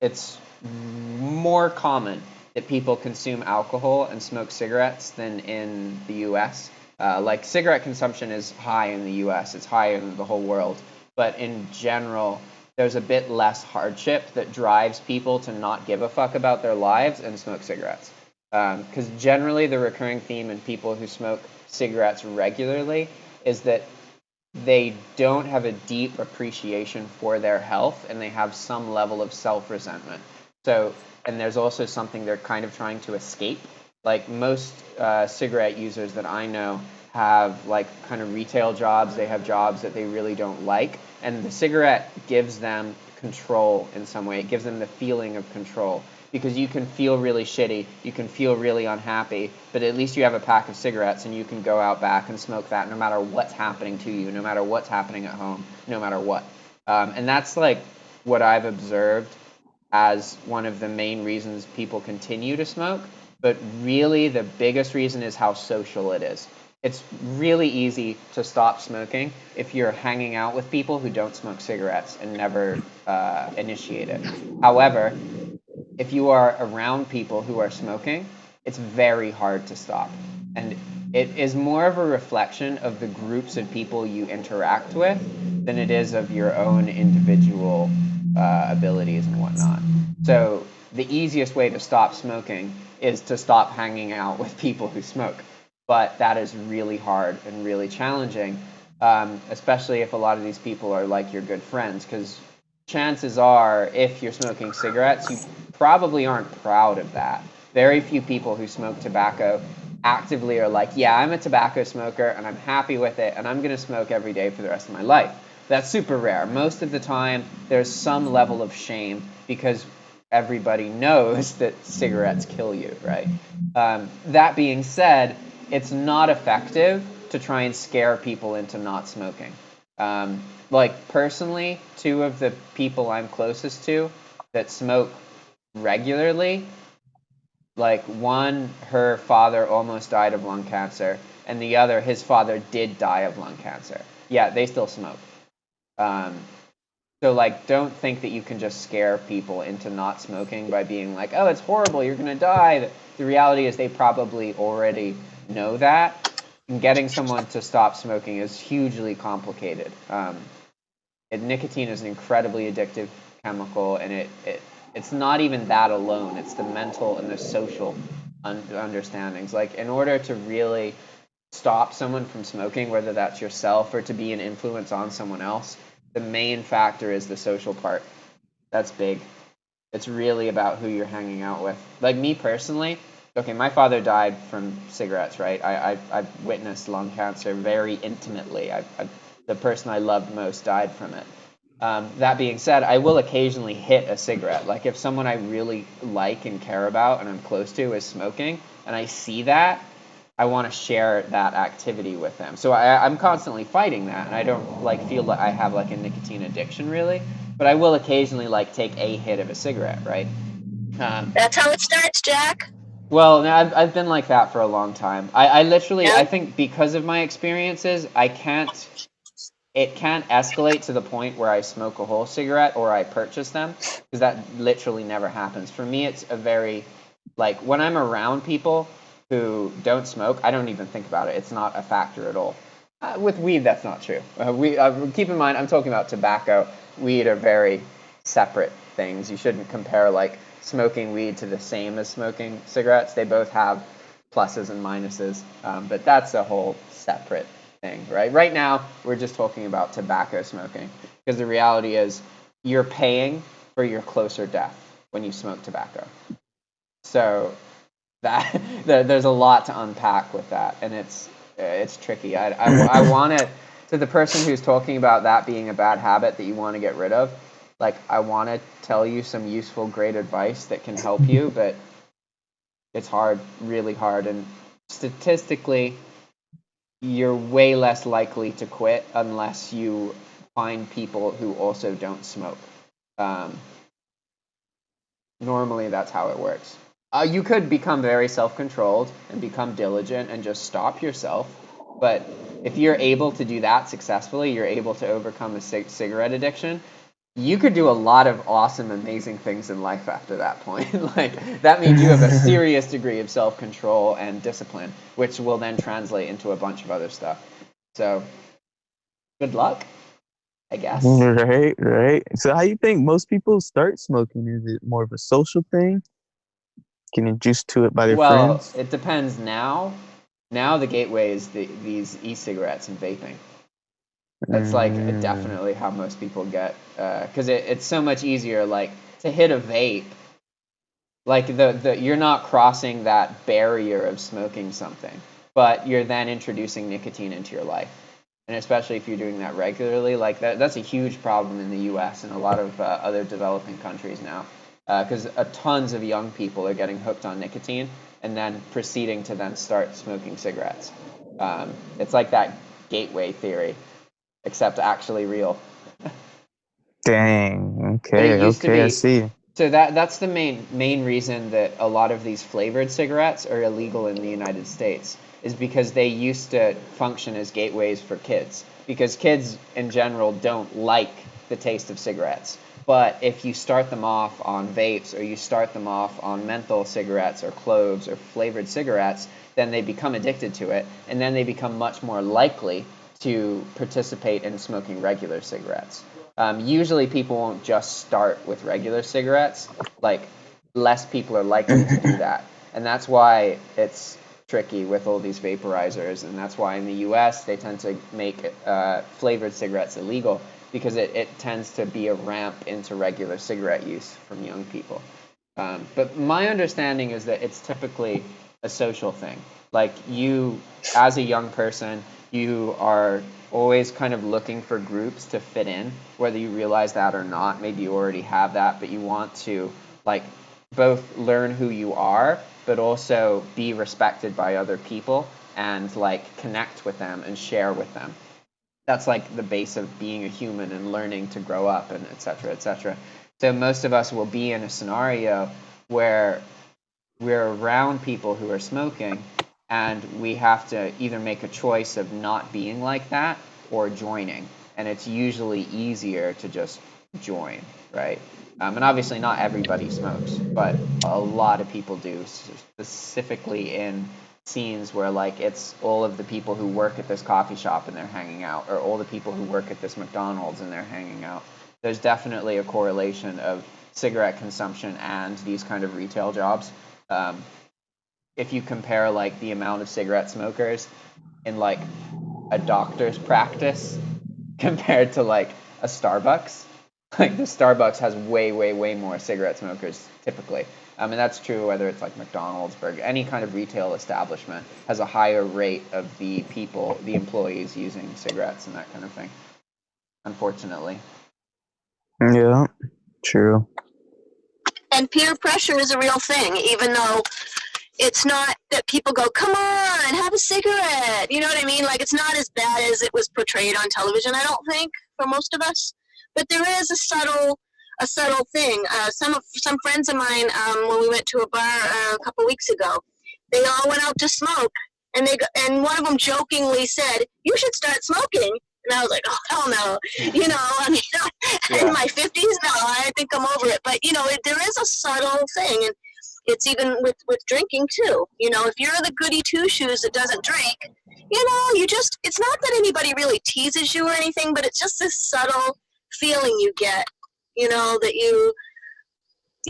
it's more common that people consume alcohol and smoke cigarettes than in the U.S. Like cigarette consumption is high in the U.S. It's higher in the whole world. But in general, there's a bit less hardship that drives people to not give a fuck about their lives and smoke cigarettes. Because generally the recurring theme in people who smoke cigarettes regularly is that they don't have a deep appreciation for their health, and they have some level of self-resentment. So, and there's also something they're kind of trying to escape. Like most cigarette users that I know have like kind of retail jobs. They have jobs that they really don't like, and the cigarette gives them control in some way. It gives them the feeling of control, because you can feel really shitty, you can feel really unhappy, but at least you have a pack of cigarettes and you can go out back and smoke that no matter what's happening to you, no matter what's happening at home, no matter what. And that's like what I've observed as one of the main reasons people continue to smoke. But really the biggest reason is how social it is. It's really easy to stop smoking if you're hanging out with people who don't smoke cigarettes and never initiate it. However, if you are around people who are smoking, it's very hard to stop. And it is more of a reflection of the groups of people you interact with than it is of your own individual abilities and whatnot. So the easiest way to stop smoking is to stop hanging out with people who smoke. But that is really hard and really challenging, especially if a lot of these people are like your good friends, because chances are, if you're smoking cigarettes, you probably aren't proud of that. Very few people who smoke tobacco actively are like, yeah, I'm a tobacco smoker and I'm happy with it and I'm going to smoke every day for the rest of my life. That's super rare. Most of the time, there's some level of shame because everybody knows that cigarettes kill you, right? That being said, it's not effective to try and scare people into not smoking. Like personally, two of the people I'm closest to that smoke regularly, like one, her father almost died of lung cancer, and the other, his father did die of lung cancer. Yeah, they still smoke. So like, don't think that you can just scare people into not smoking by being like, oh, it's horrible, you're gonna die. The reality is they probably already know that. And getting someone to stop smoking is hugely complicated. Nicotine is an incredibly addictive chemical, and it's not even that alone. It's the mental and the social understandings. Like, in order to really stop someone from smoking, whether that's yourself or to be an influence on someone else, the main factor is the social part. That's big. It's really about who you're hanging out with. Like me personally, okay, my father died from cigarettes, right? I've witnessed lung cancer very intimately. The person I loved most died from it. That being said, I will occasionally hit a cigarette. Like if someone I really like and care about and I'm close to is smoking, and I see that, I want to share that activity with them. So I'm constantly fighting that, and I don't like feel like I have like a nicotine addiction really, but I will occasionally like take a hit of a cigarette, right? That's how it starts, Jack. Well, now I've been like that for a long time. I literally, Yeah. I think because of my experiences, it can't escalate to the point where I smoke a whole cigarette or I purchase them, because that literally never happens. For me, it's a very, like, when I'm around people who don't smoke, I don't even think about it. It's not a factor at all. With weed, that's not true. Keep in mind, I'm talking about tobacco. Weed are very separate things. You shouldn't compare, like, smoking weed to the same as smoking cigarettes. They both have pluses and minuses, but that's a whole separate thing, right? Right now, we're just talking about tobacco smoking, because the reality is you're paying for your closer death when you smoke tobacco. So that there's a lot to unpack with that, and it's tricky. I want to the person who's talking about that being a bad habit that you want to get rid of. Like, I want to tell you some useful, great advice that can help you, but it's hard, really hard, and statistically, you're way less likely to quit unless you find people who also don't smoke. Um, Normally, that's how it works. You could become very self-controlled and become diligent and just stop yourself, but if you're able to do that successfully, you're able to overcome a cigarette addiction, you could do a lot of awesome, amazing things in life after that point. Like, that means you have a serious degree of self-control and discipline, which will then translate into a bunch of other stuff. So, good luck. I guess. Right. So how you think most people start smoking? Is it more of a social thing? Getting introduced to it by their Well, friends? it depends now. Now the gateway is these e-cigarettes and vaping. That's like Mm, definitely how most people get, because it's so much easier. Like to hit a vape, like the you're not crossing that barrier of smoking something, but you're then introducing nicotine into your life, and especially if you're doing that regularly, like that's a huge problem in the U.S. and a lot of other developing countries now, because tons of young people are getting hooked on nicotine and then proceeding to then start smoking cigarettes. It's like that gateway theory, except actually real. dang. But it Okay. used to Okay. I be, see. so that's the main reason that a lot of these flavored cigarettes are illegal in the United States is because they used to function as gateways for kids, because kids in general don't like the taste of cigarettes. But if you start them off on vapes or you start them off on menthol cigarettes or cloves or flavored cigarettes, then they become addicted to it, and then they become much more likely to participate in smoking regular cigarettes. Usually, people won't just start with regular cigarettes. Like, less people are likely to do that, and that's why it's tricky with all these vaporizers, and that's why in the U.S. they tend to make flavored cigarettes illegal because it tends to be a ramp into regular cigarette use from young people. But my understanding is that it's typically a social thing. Like you, as a young person, you are always kind of looking for groups to fit in, whether you realize that or not. Maybe you already have that, but you want to like both learn who you are, but also be respected by other people and like connect with them and share with them. That's like the base of being a human and learning to grow up and et cetera, et cetera. So most of us will be in a scenario where we're around people who are smoking and we have to either make a choice of not being like that or joining. And it's usually easier to just join, right? And obviously, not everybody smokes, but a lot of people do, specifically in scenes where like it's all of the people who work at this coffee shop and they're hanging out, or all the people who work at this McDonald's and they're hanging out. There's definitely a correlation of cigarette consumption and these kind of retail jobs. Um, if you compare like the amount of cigarette smokers in like a doctor's practice compared to like a Starbucks, like the Starbucks has way more cigarette smokers typically. And that's true whether it's like McDonald's, Burger, any kind of retail establishment has a higher rate of the people, the employees using cigarettes and that kind of thing. Unfortunately. Yeah. True. And peer pressure is a real thing, even though it's not that people go, come on, have a cigarette. You know what I mean? Like, it's not as bad as it was portrayed on television, I don't think, for most of us. But there is a subtle thing. Some friends of mine, when we went to a bar a couple weeks ago, they all went out to smoke, and one of them jokingly said, "You should start smoking." And I was like, "Oh hell no!" You know, I mean, in Yeah. my 50s now, I think I'm over it. But you know, there is a subtle thing, and it's even with drinking too. You know, if you're the goody two shoes that doesn't drink, you know, it's not that anybody really teases you or anything, but it's just this subtle feeling you get. You know that you're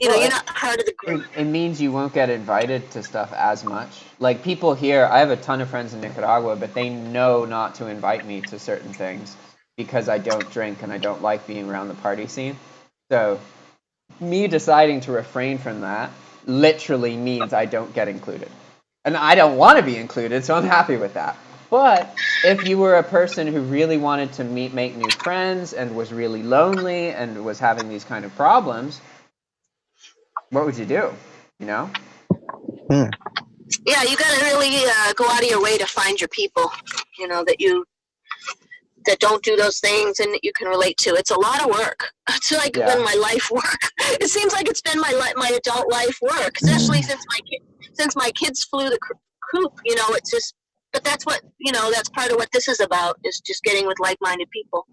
Well, not part of the group. it means you won't get invited to stuff as much. Like people here, I have a ton of friends in Nicaragua, but they know not to invite me to certain things because I don't drink and I don't like being around the party scene. So me deciding to refrain from that literally means I don't get included. And I don't want to be included, so I'm happy with that. But if you were a person who really wanted to make new friends and was really lonely and was having these kind of problems, what would you do? You know? Hmm. Yeah, you got to really go out of your way to find your people. You know that don't do those things and that you can relate to. It's a lot of work. It's like been Yeah. my life work. It seems like it's been my adult life work, especially since my kids flew the coop. You know, it's just. But that's what that's part of what this is about. Is just getting with like-minded people.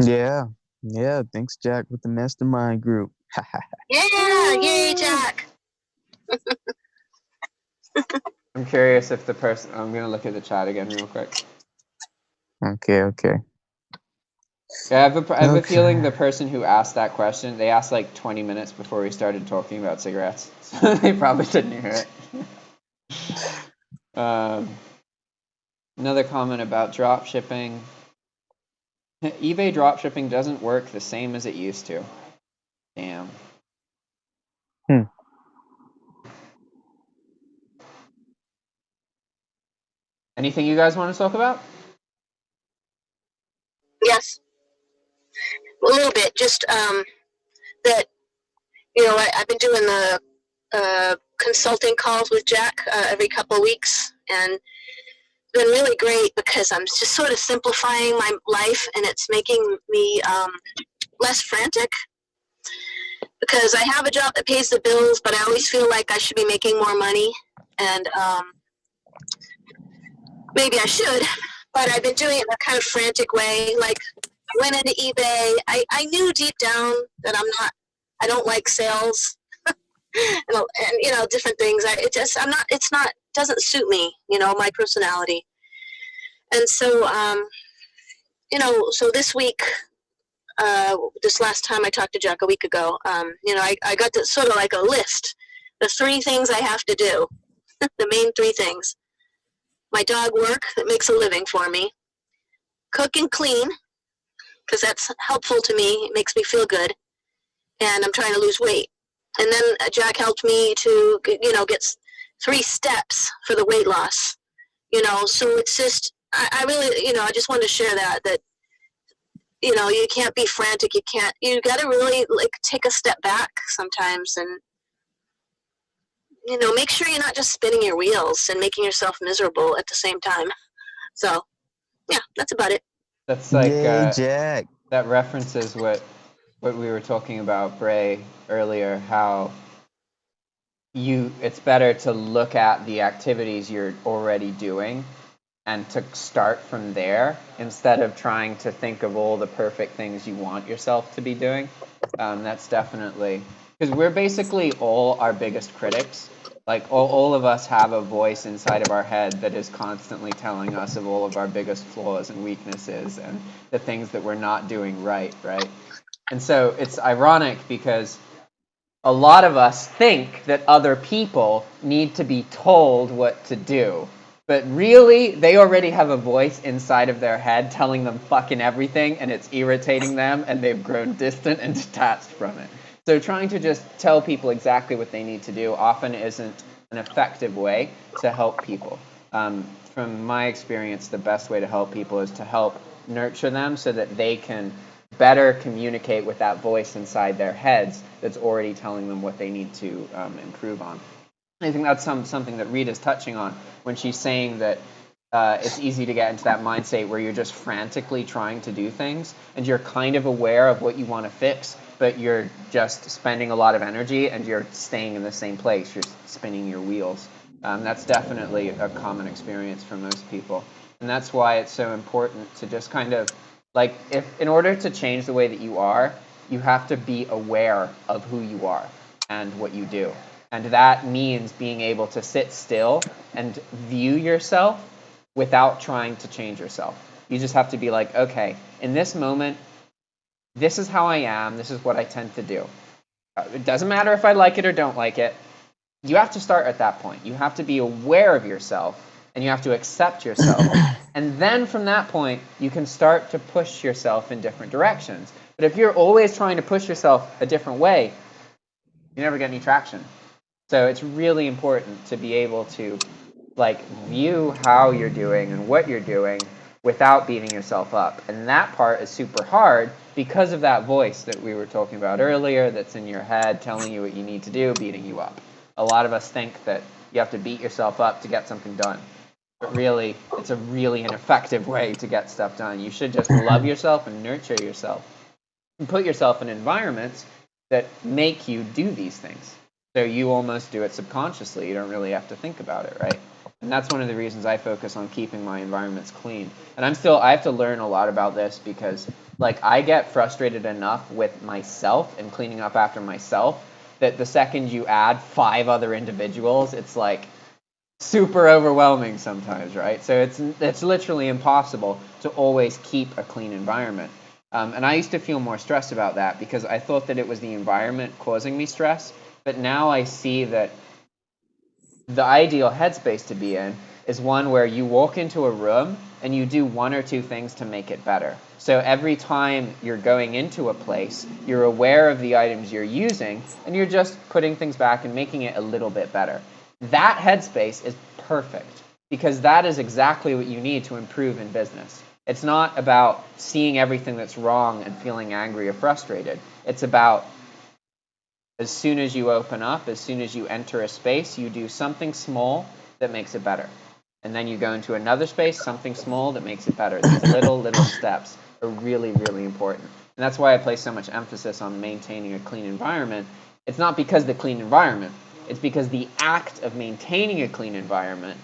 Yeah. Yeah. Thanks, Jack, with the Mastermind group. Yeah, yay, Jack. I'm curious if the person. I'm gonna look at the chat again real quick. Okay. Okay. Yeah, I have a Okay. feeling the person who asked that question, they asked like 20 minutes before we started talking about cigarettes. So they probably didn't hear it. Another comment about drop shipping. eBay drop shipping doesn't work the same as it used to. Damn. Anything you guys want to talk about? Yes, a little bit. Just that, I've been doing the consulting calls with Jack every couple of weeks, and it's been really great because I'm just sort of simplifying my life, and it's making me less frantic. Because I have a job that pays the bills, but I always feel like I should be making more money, and maybe I should, but I've been doing it in a kind of frantic way. Like, I went into eBay. I knew deep down that I don't like sales and different things. Doesn't suit me, my personality. And so, so this week, this last time I talked to Jack a week ago, I got to sort of like a list, the 3 things I have to do, the main 3 things. My dog work that makes a living for me, cook and clean, because that's helpful to me. It makes me feel good, and I'm trying to lose weight. And then Jack helped me to, get 3 steps for the weight loss. So it's just, I really, I just wanted to share that you can't be frantic. You got to really like take a step back sometimes, and make sure you're not just spinning your wheels and making yourself miserable at the same time. So, yeah, that's about it. That's like Yay, Jack. that references what we were talking about, Bray, earlier, how it's better to look at the activities you're already doing and to start from there instead of trying to think of all the perfect things you want yourself to be doing. That's definitely, because we're basically all our biggest critics. Like all of us have a voice inside of our head that is constantly telling us of all of our biggest flaws and weaknesses and the things that we're not doing right. And so it's ironic because a lot of us think that other people need to be told what to do. But really, they already have a voice inside of their head telling them fucking everything, and it's irritating them, and they've grown distant and detached from it. So trying to just tell people exactly what they need to do often isn't an effective way to help people. From my experience, the best way to help people is to help nurture them so that they can better communicate with that voice inside their heads that's already telling them what they need to improve on. I think that's something that Rita's touching on when she's saying that it's easy to get into that mindset where you're just frantically trying to do things and you're kind of aware of what you want to fix, but you're just spending a lot of energy and you're staying in the same place. You're spinning your wheels. That's definitely a common experience for most people. And that's why it's so important to just kind of, like, if in order to change the way that you are, you have to be aware of who you are and what you do. And that means being able to sit still and view yourself without trying to change yourself. You just have to be like, okay, in this moment, this is how I am. This is what I tend to do. It doesn't matter if I like it or don't like it. You have to start at that point. You have to be aware of yourself and you have to accept yourself. And then from that point, you can start to push yourself in different directions. But if you're always trying to push yourself a different way, you never get any traction. So it's really important to be able to view how you're doing and what you're doing without beating yourself up. And that part is super hard because of that voice that we were talking about earlier that's in your head telling you what you need to do, beating you up. A lot of us think that you have to beat yourself up to get something done. But really, it's a really ineffective way to get stuff done. You should just love yourself and nurture yourself and put yourself in environments that make you do these things. So you almost do it subconsciously. You don't really have to think about it, right? And that's one of the reasons I focus on keeping my environments clean. And I have to learn a lot about this because I get frustrated enough with myself and cleaning up after myself that the second you add 5 other individuals, it's super overwhelming sometimes, right? So it's literally impossible to always keep a clean environment. And I used to feel more stressed about that because I thought that it was the environment causing me stress. But now I see that the ideal headspace to be in is one where you walk into a room and you do one or two things to make it better. So every time you're going into a place, you're aware of the items you're using and you're just putting things back and making it a little bit better. That headspace is perfect because that is exactly what you need to improve in business. It's not about seeing everything that's wrong and feeling angry or frustrated. It's about as soon as you open up, as soon as you enter a space, you do something small that makes it better. And then you go into another space, something small that makes it better. These little steps are really, really important. And that's why I place so much emphasis on maintaining a clean environment. It's not because of the clean environment. It's because the act of maintaining a clean environment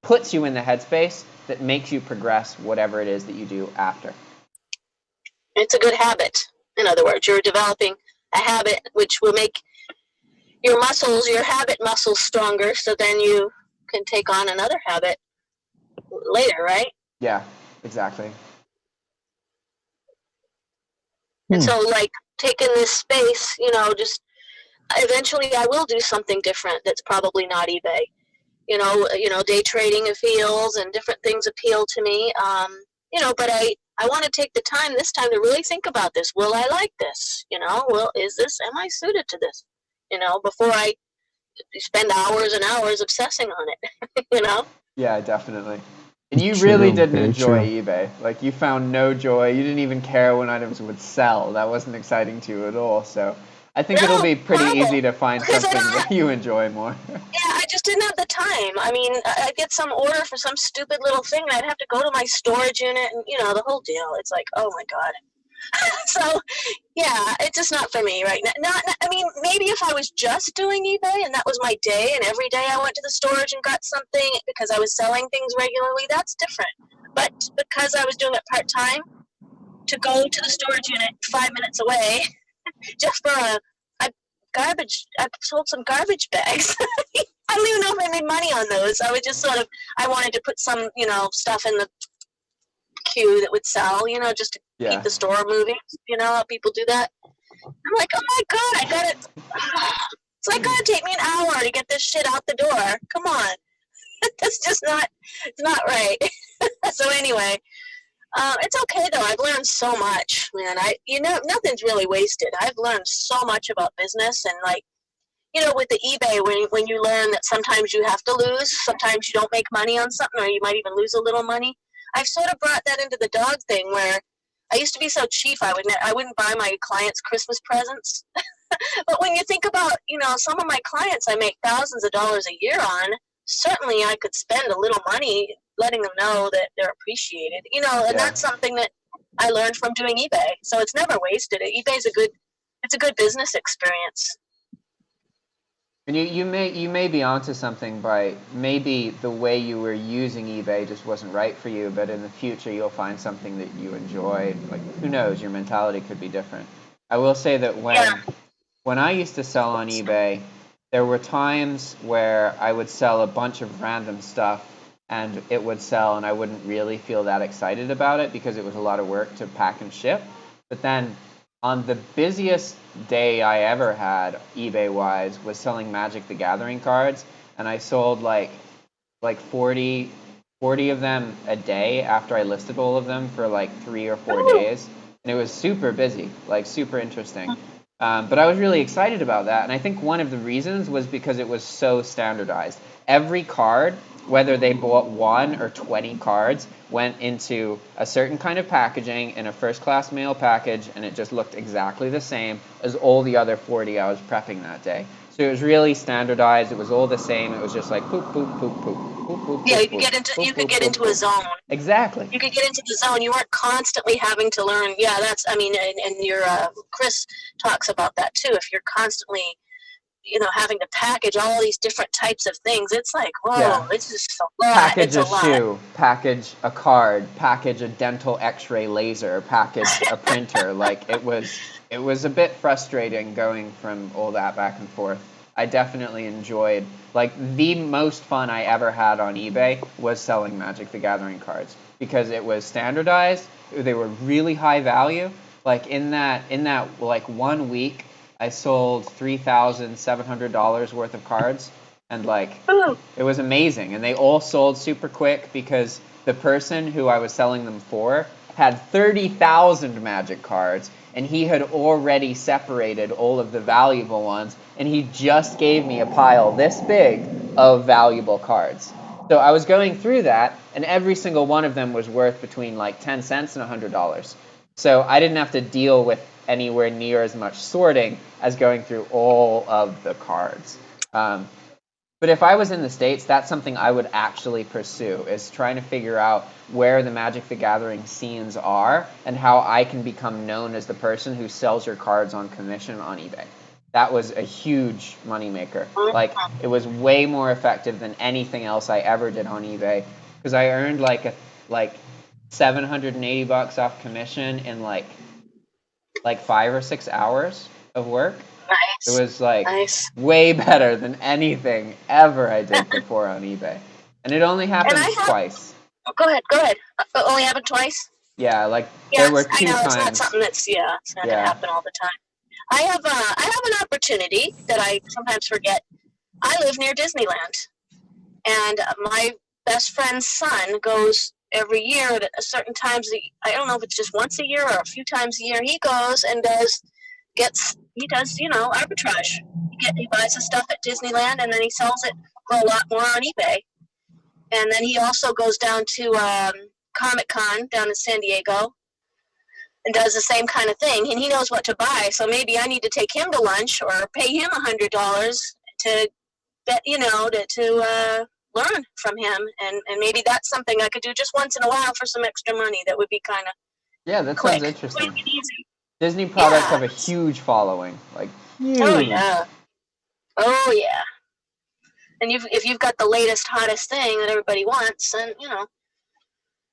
puts you in the headspace that makes you progress whatever it is that you do after. It's a good habit. In other words, you're developing a habit which will make your muscles, your habit muscles stronger, so then you can take on another habit later, right? Yeah, exactly. And so, like, taking this space, just eventually I will do something different that's probably not eBay. Day trading feels and different things appeal to me. But I want to take the time this time to really think about this. Will I like this? Am I suited to this? Before I spend hours and hours obsessing on it, Yeah, definitely. And you True, really didn't very enjoy true. eBay. Like, you found no joy. You didn't even care when items would sell. That wasn't exciting to you at all. So I think it'll No, be pretty horrible. easy to find Because I something don't that you enjoy more. Yeah, I just didn't have the time. I mean, I'd get some order for some stupid little thing, and I'd have to go to my storage unit, and the whole deal. It's like, oh my god. So, yeah, it's just not for me right now. I mean, maybe if I was just doing eBay and that was my day, and every day I went to the storage and got something because I was selling things regularly, that's different. But because I was doing it part time, to go to the storage unit 5 minutes away just for I sold some garbage bags. I don't even know if I made money on those. I was just I wanted to put some, stuff in the queue that would sell, just to keep Yeah. the store moving. You know how people do that? I'm like, oh my god, I got it. It's like gonna take me an hour to get this shit out the door. Come on. That's just it's not right. So anyway, it's okay though. I've learned so much, man. Nothing's really wasted. I've learned so much about business and with the eBay, when you learn that sometimes you have to lose, sometimes you don't make money on something, or you might even lose a little money. I've sort of brought that into the dog thing where I used to be so cheap, I wouldn't buy my clients Christmas presents. But when you think about, some of my clients I make thousands of dollars a year on, certainly I could spend a little money letting them know that they're appreciated, and Yeah. that's something that I learned from doing eBay. So it's never wasted. eBay's it's a good business experience. And you may be onto something by maybe the way you were using eBay just wasn't right for you, but in the future you'll find something that you enjoy. Like, who knows, your mentality could be different. I will say that Yeah. when I used to sell on eBay, there were times where I would sell a bunch of random stuff and it would sell and I wouldn't really feel that excited about it because it was a lot of work to pack and ship. But then on the busiest day I ever had, eBay wise, was selling Magic the Gathering cards, and I sold like 40 of them a day after I listed all of them for like 3 or 4 days, and it was super busy, like super interesting. But I was really excited about that, and I think one of the reasons was because it was so standardized. Every card, whether they bought 1 or 20 cards, went into a certain kind of packaging in a first-class mail package, and it just looked exactly the same as all the other 40 I was prepping that day. So it was really standardized. It was all the same. It was just like poop, poop, poop, poop, poop, poop, Yeah, poop, poop, you poop, could poop, get poop, into a poop. zone. Exactly. You could get into the zone. You weren't constantly having to learn. Yeah, and your Chris talks about that too. If you're constantly, having to package all these different types of things, it's like, whoa, Yeah. it's just a lot. Package It's a a lot. shoe, package a card, package a dental x-ray laser, package a printer. Like, it was a bit frustrating going from all that back and forth. I definitely enjoyed, like, the most fun I ever had on eBay was selling Magic the Gathering cards because it was standardized, they were really high value, Like in that like 1 week, I sold $3,700 worth of cards, and like Ooh. it was amazing. And they all sold super quick because the person who I was selling them for had 30,000 Magic cards, and he had already separated all of the valuable ones, and he just gave me a pile this big of valuable cards. So I was going through that, and every single one of them was worth between like 10 cents and $100. So I didn't have to deal with anywhere near as much sorting as going through all of the cards. But if I was in the States, that's something I would actually pursue, is trying to figure out where the Magic the Gathering scenes are and how I can become known as the person who sells your cards on commission on eBay. That was a huge moneymaker. Like, it was way more effective than anything else I ever did on eBay, because I earned like $780 off commission in like 5 or 6 hours of work. It Nice. was like Nice. way better than anything ever I did before on eBay. And it only And happened I have. twice. Oh, go ahead. Go ahead. Only happened twice. Yeah, like Yeah, there were I two know it's not times. something that's it's not gonna Yeah. happen all the time. I have an opportunity that I sometimes forget. I live near Disneyland, and my best friend's son goes every year at a certain times. I don't know if it's just once a year or a few times a year. He goes and does arbitrage. He buys his stuff at Disneyland and then he sells it for a lot more on eBay. And then he also goes down to Comic-Con down in San Diego and does the same kind of thing. And he knows what to buy, so maybe I need to take him to lunch or pay him $100 to learn from him. And maybe that's something I could do just once in a while for some extra money. That would be kind of Yeah, that sounds quick, interesting. and easy. Disney products Yeah. have a huge following. Like, Oh huge. yeah. Oh yeah. And if you've got the latest, hottest thing that everybody wants, then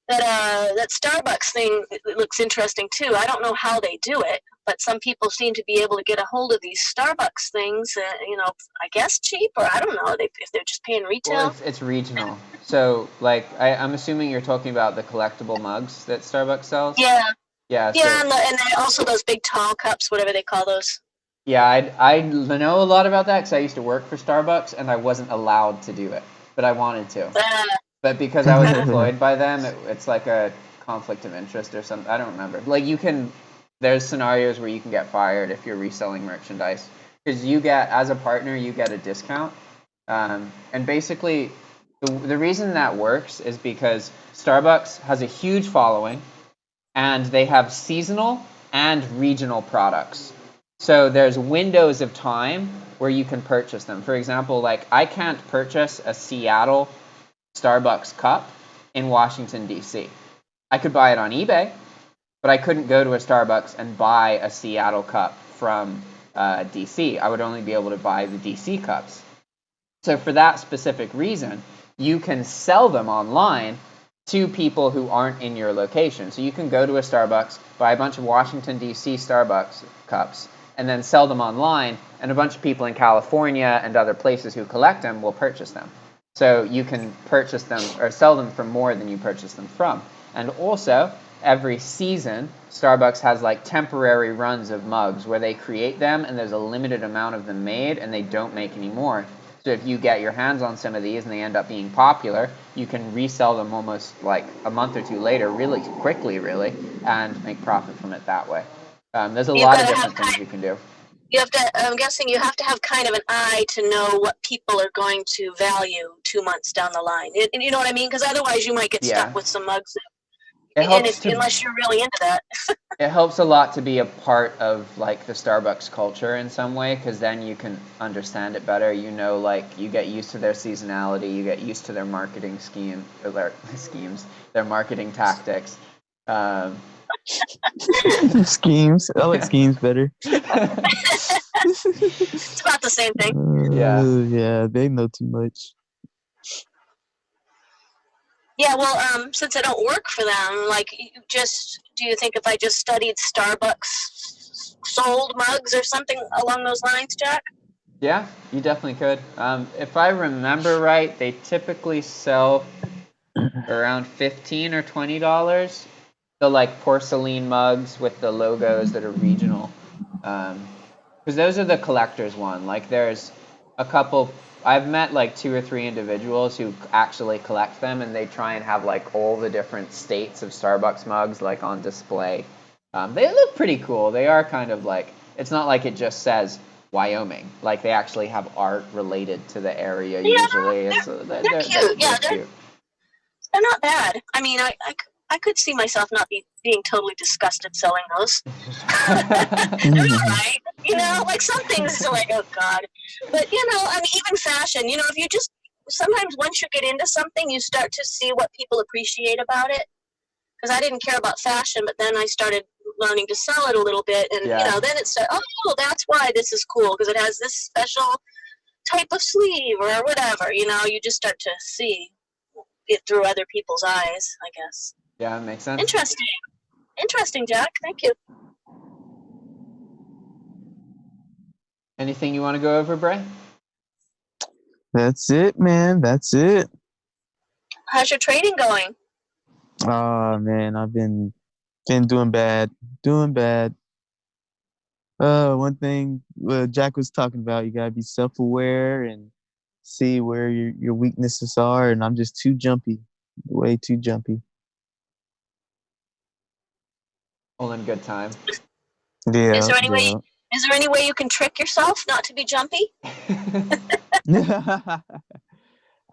that Starbucks thing, it looks interesting too. I don't know how they do it, but some people seem to be able to get a hold of these Starbucks things, I guess cheap, or I don't know, if they're just paying retail. Well, it's regional. So, like, I'm assuming you're talking about the collectible mugs that Starbucks sells? Yeah. Yeah, Yeah, so, and then also those big tall cups, whatever they call those. yeah, I know a lot about that because I used to work for Starbucks and I wasn't allowed to do it, but I wanted to. But because I was employed by them, it's like a conflict of interest or something. I don't remember. Like there's scenarios where you can get fired if you're reselling merchandise because as a partner, you get a discount. And basically, the reason that works is because Starbucks has a huge following, and they have seasonal and regional products. So there's windows of time where you can purchase them. For example, like I can't purchase a Seattle Starbucks cup in Washington, D.C. I could buy it on eBay, but I couldn't go to a Starbucks and buy a Seattle cup from D.C. I would only be able to buy the D.C. cups. So for that specific reason, you can sell them online to people who aren't in your location. So you can go to a Starbucks, buy a bunch of Washington, D.C. Starbucks cups, and then sell them online, and a bunch of people in California and other places who collect them will purchase them. So you can purchase them or sell them for more than you purchase them from. And also, every season, Starbucks has like temporary runs of mugs where they create them and there's a limited amount of them made and they don't make any more. So if you get your hands on some of these and they end up being popular, you can resell them almost like a month or two later, really quickly, really, and make profit from it that way. There's a lot of different things you can do. I'm guessing you have to have kind of an eye to know what people are going to value 2 months down the line. You know what I mean? Because otherwise you might get stuck with some mugs. Unless you're really into that. It helps a lot to be a part of like the Starbucks culture in some way, because then you can understand it better. Like you get used to their seasonality, you get used to their marketing their marketing tactics. Schemes. I like schemes better. It's about the same thing. Yeah, they know too much. Yeah, well, since I don't work for them, do you think if I just studied Starbucks sold mugs or something along those lines, Jack? Yeah, you definitely could. If I remember right, they typically sell around $15 or $20. the like porcelain mugs with the logos that are regional. Because those are the collector's one. Like there's a couple. I've met like 2 or 3 individuals who actually collect them, and they try and have like all the different states of Starbucks mugs like on display. They look pretty cool. They are kind of like, it's not like it just says Wyoming. Like they actually have art related to the area. Yeah, Usually, it's they're cute. Yeah, they're cute. they're not bad. I mean, I could see myself not being totally disgusted selling those. They're all right. You know, like some things are like, oh God. But, you know, I mean, even fashion, you know, if you just, sometimes once you get into something, you start to see what people appreciate about it. Because I didn't care about fashion, but then I started learning to sell it a little bit. And, you know, then it started, oh, that's why this is cool. Because it has this special type of sleeve or whatever. You know, you just start to see it through other people's eyes, I guess. Yeah, it makes sense. Interesting, Jack. Thank you. Anything you want to go over, Bray? That's it, man. That's it. How's your trading going? Oh man, I've been doing bad. Doing bad. One thing Jack was talking about, you gotta be self-aware and see where your weaknesses are, and I'm just too jumpy. Way too jumpy. All in good time. Yeah. Is there any way you can trick yourself not to be jumpy?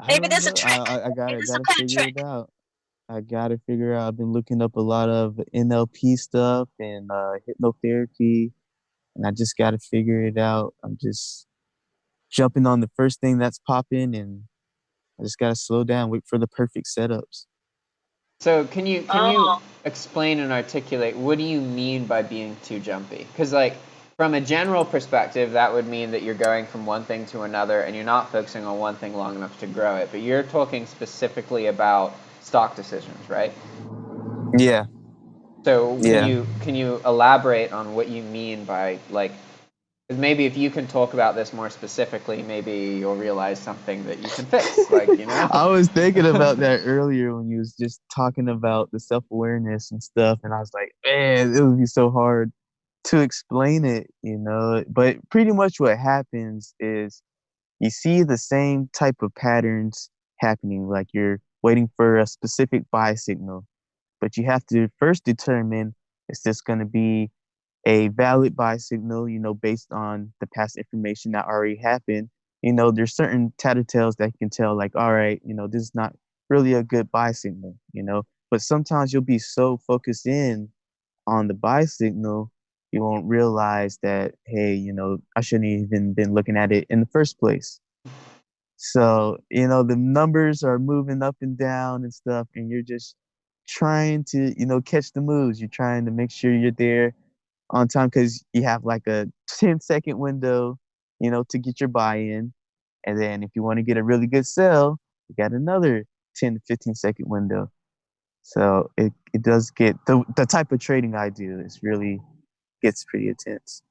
Maybe there's a trick. I gotta figure it out. I gotta figure out. I've been looking up a lot of NLP stuff and hypnotherapy, and I just gotta figure it out. I'm just jumping on the first thing that's popping, and I just gotta slow down, wait for the perfect setups. So can you explain and articulate what do you mean by being too jumpy? Because like from a general perspective, that would mean that you're going from one thing to another and you're not focusing on one thing long enough to grow it. But you're talking specifically about stock decisions, right? Yeah. So Yeah. can you elaborate on what you mean by like? Because maybe if you can talk about this more specifically, maybe you'll realize something that you can fix. Like, you know? I was thinking about that earlier when you was just talking about the self-awareness and stuff, and I was like, man, it would be so hard to explain it, you know. But pretty much what happens is you see the same type of patterns happening, like you're waiting for a specific buy signal, but you have to first determine, is this going to be a valid buy signal, you know, based on the past information that already happened. You know, there's certain tattletales that you can tell, like, all right, you know, this is not really a good buy signal, you know. But sometimes you'll be so focused in on the buy signal, you won't realize that, hey, you know, I shouldn't even been looking at it in the first place. So, you know, the numbers are moving up and down and stuff, and you're just trying to, you know, catch the moves. You're trying to make sure you're there on time because you have like a 10-second window, you know, to get your buy-in. And then if you want to get a really good sell, you got another 10 to 15-second window. So it does get the type of trading I do is really gets pretty intense.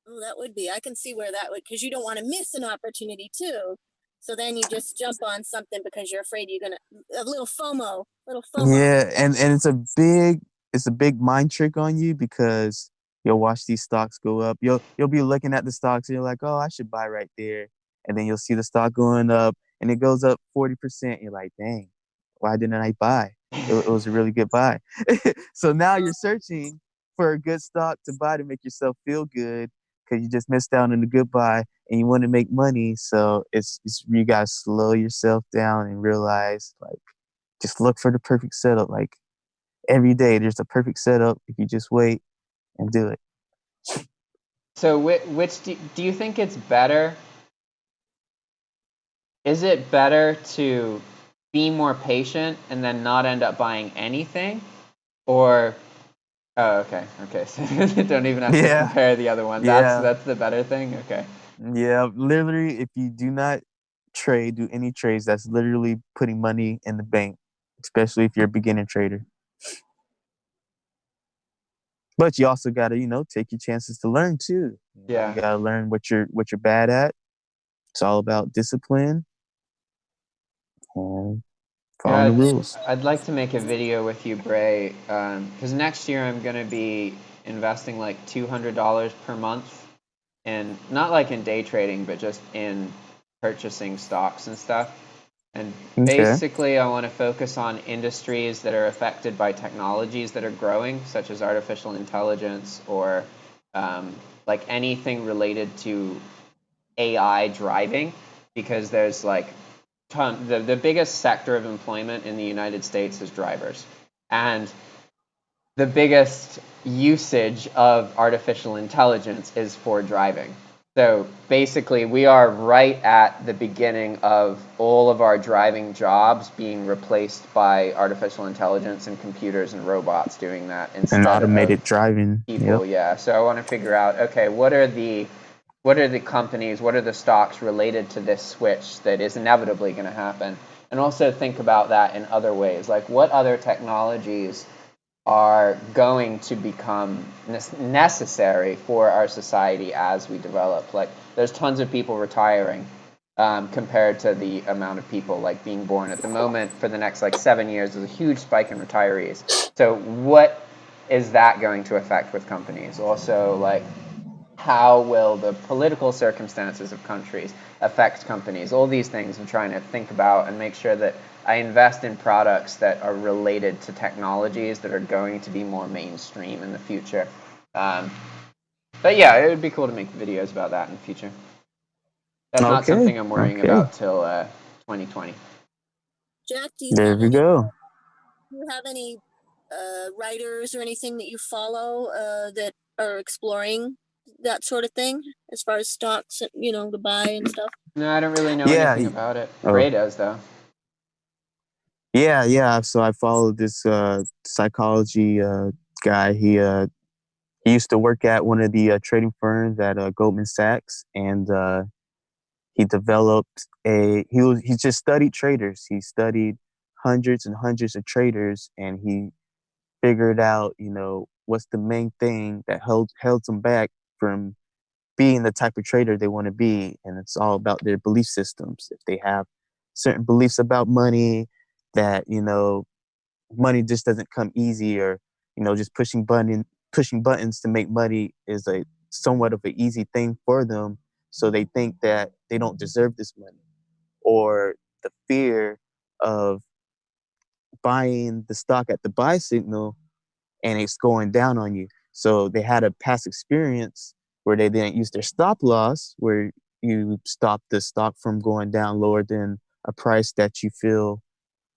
Oh, that would be. I can see where that would, because you don't want to miss an opportunity too. So then you just jump on something because you're afraid you're gonna a little FOMO. Yeah, and it's a big mind trick on you because you'll watch these stocks go up. You'll be looking at the stocks and you're like, oh, I should buy right there. And then you'll see the stock going up and it goes up 40%. You're like, dang, why didn't I buy? It was a really good buy. So now you're searching for a good stock to buy to make yourself feel good because you just missed out on a good buy and you want to make money. So it's you gotta slow yourself down and realize like just look for the perfect setup. Like every day there's a perfect setup if you just wait and do it. So which do you think it's better? Is it better to be more patient and then not end up buying anything? Or oh, okay. So don't even have to compare the other one. That's the better thing. Okay. Yeah, literally, if you do not do any trades, that's literally putting money in the bank, especially if you're a beginner trader. But you also got to, you know, take your chances to learn too. You got to learn what you're bad at. It's all about discipline and Following the rules. I'd like to make a video with you, Bray, because next year I'm going to be investing like $200 per month, and not like in day trading, but just in purchasing stocks and stuff. And Okay. basically, I want to focus on industries that are affected by technologies that are growing, such as artificial intelligence or like anything related to AI driving, because there's like the biggest sector of employment in the United States is drivers, and the biggest usage of artificial intelligence is for driving. So basically, we are right at the beginning of all of our driving jobs being replaced by artificial intelligence and computers and robots doing that And instead of automated driving. Yep. people. Yeah. So I want to figure out, okay, what are the companies, what are the stocks related to this switch that is inevitably going to happen? And also think about that in other ways, like what other technologies are going to become necessary for our society as we develop. Like there's tons of people retiring compared to the amount of people like being born at the moment. For the next like 7 years, there's a huge spike in retirees. So what is that going to affect with companies? Also, like how will the political circumstances of countries affect companies? All these things I'm trying to think about and make sure that I invest in products that are related to technologies that are going to be more mainstream in the future. But yeah, it would be cool to make videos about that in the future. That's not Okay. something I'm worrying Okay. about till 2020. Jack, There we go. do you have any writers or anything that you follow that are exploring that sort of thing as far as stocks, to buy and stuff? No, I don't really know Yeah. anything about it. Oh. Bray does, though. Yeah. So I followed this psychology guy. He used to work at one of the trading firms at Goldman Sachs, and he developed he just studied traders. He studied hundreds and hundreds of traders, and he figured out, what's the main thing that held them back from being the type of trader they want to be. And it's all about their belief systems. If they have certain beliefs about money, that, money just doesn't come easy, or, just pushing buttons to make money is a somewhat of an easy thing for them. So they think that they don't deserve this money, or the fear of buying the stock at the buy signal and it's going down on you. So they had a past experience where they didn't use their stop loss, where you stop the stock from going down lower than a price that you feel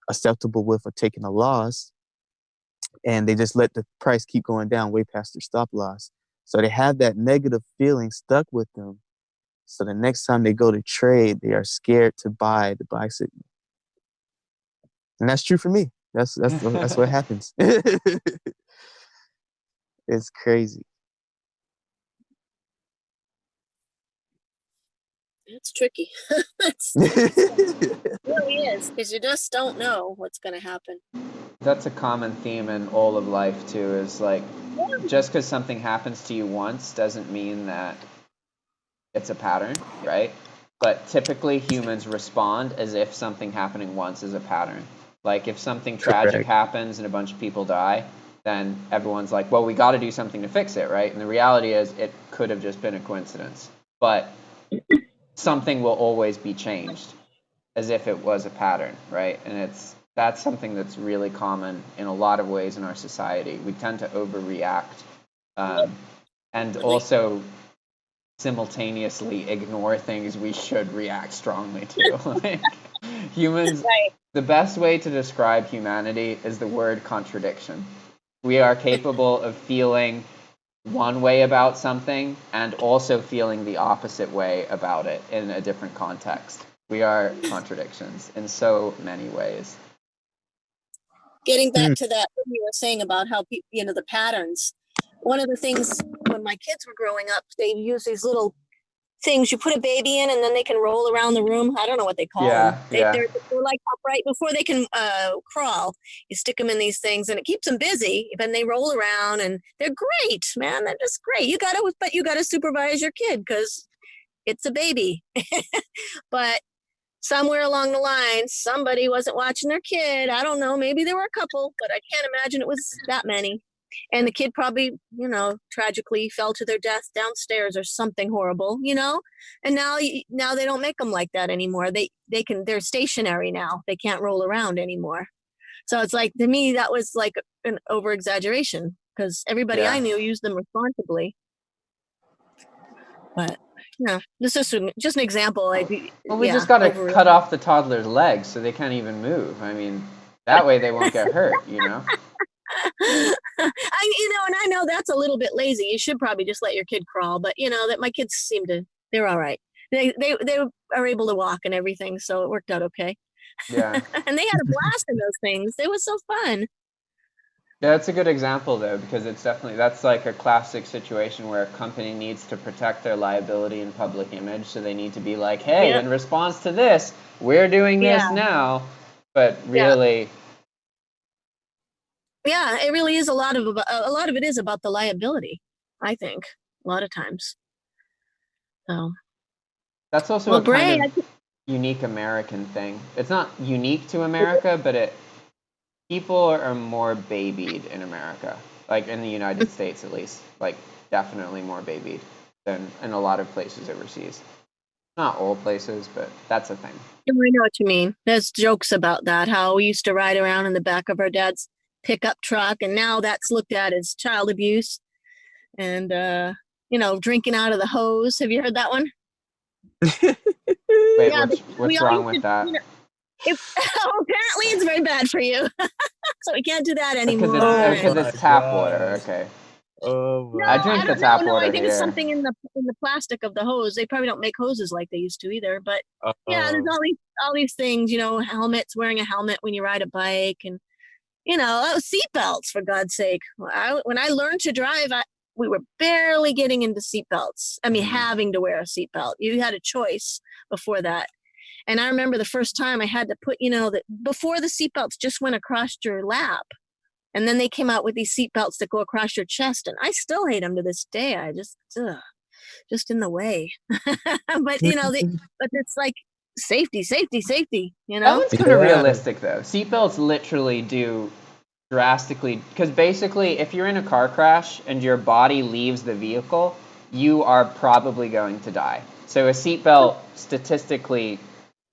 acceptable with, or taking a loss. And they just let the price keep going down way past their stop loss. So they have that negative feeling stuck with them. So the next time they go to trade, they are scared to buy the buy signal. And that's true for me. That's what happens. It's crazy. It's tricky. It really is, because you just don't know what's going to happen. That's a common theme in all of life too, is like just because something happens to you once doesn't mean that it's a pattern, right? But typically humans respond as if something happening once is a pattern. Like if something tragic Correct. happens and a bunch of people die, then everyone's like, well, we got to do something to fix it, right? And the reality is it could have just been a coincidence. But something will always be changed as if it was a pattern, right? And that's something that's really common in a lot of ways in our society. We tend to overreact, and also simultaneously ignore things we should react strongly to. Like humans, Right. the best way to describe humanity is the word contradiction. We are capable of feeling one way about something and also feeling the opposite way about it in a different context. We are contradictions in so many ways. Getting back to that thing you were saying about how people, the patterns. One of the things when my kids were growing up, they use these little things you put a baby in, and then they can roll around the room. I don't know what they call them. Yeah. They're like upright before they can crawl. You stick them in these things, and it keeps them busy. And they roll around, and they're great, man. They're just great. But you gotta supervise your kid because it's a baby. But somewhere along the line, somebody wasn't watching their kid. I don't know. Maybe there were a couple, but I can't imagine it was that many. And the kid probably, tragically fell to their death downstairs or something horrible, And now they don't make them like that anymore. They're stationary now. They can't roll around anymore. So it's like, to me, that was like an over exaggeration because everybody I knew used them responsibly. But this is just an example. Well, we just got to cut off the toddler's legs so they can't even move. I mean, that way they won't get hurt, and I know that's a little bit lazy. You should probably just let your kid crawl, but that my kids they're all right. They are able to walk and everything, so it worked out okay. Yeah. And they had a blast in those things. It was so fun. Yeah, that's a good example though, because that's like a classic situation where a company needs to protect their liability and public image, so they need to be like, hey, in response to this, we're doing this now. But really, it really is a lot of it is about the liability, I think, a lot of times. So that's also a kind of unique American thing. It's not unique to America, but people are more babied in America, like in the United States at least, like definitely more babied than in a lot of places overseas. Not all places, but that's a thing. I know what you mean. There's jokes about that, how we used to ride around in the back of our dad's pickup truck, and now that's looked at as child abuse. And, drinking out of the hose. Have you heard that one? Wait, what's wrong with that? Apparently it's very bad for you. So we can't do that anymore. Because it's tap water, okay. Oh, no, I drink the tap water. I think it's something in the plastic of the hose. They probably don't make hoses like they used to either. But there's all these things. Helmets, wearing a helmet when you ride a bike, and seatbelts, for God's sake. When I learned to drive, we were barely getting into seatbelts. I mean, having to wear a seatbelt. You had a choice before that. And I remember the first time I had to put, before the seatbelts just went across your lap. And then they came out with these seatbelts that go across your chest. And I still hate them to this day. I just in the way. But, but it's like safety. That one's kind of realistic, though. Seatbelts literally do drastically, because basically if you're in a car crash and your body leaves the vehicle, you are probably going to die. So a seatbelt statistically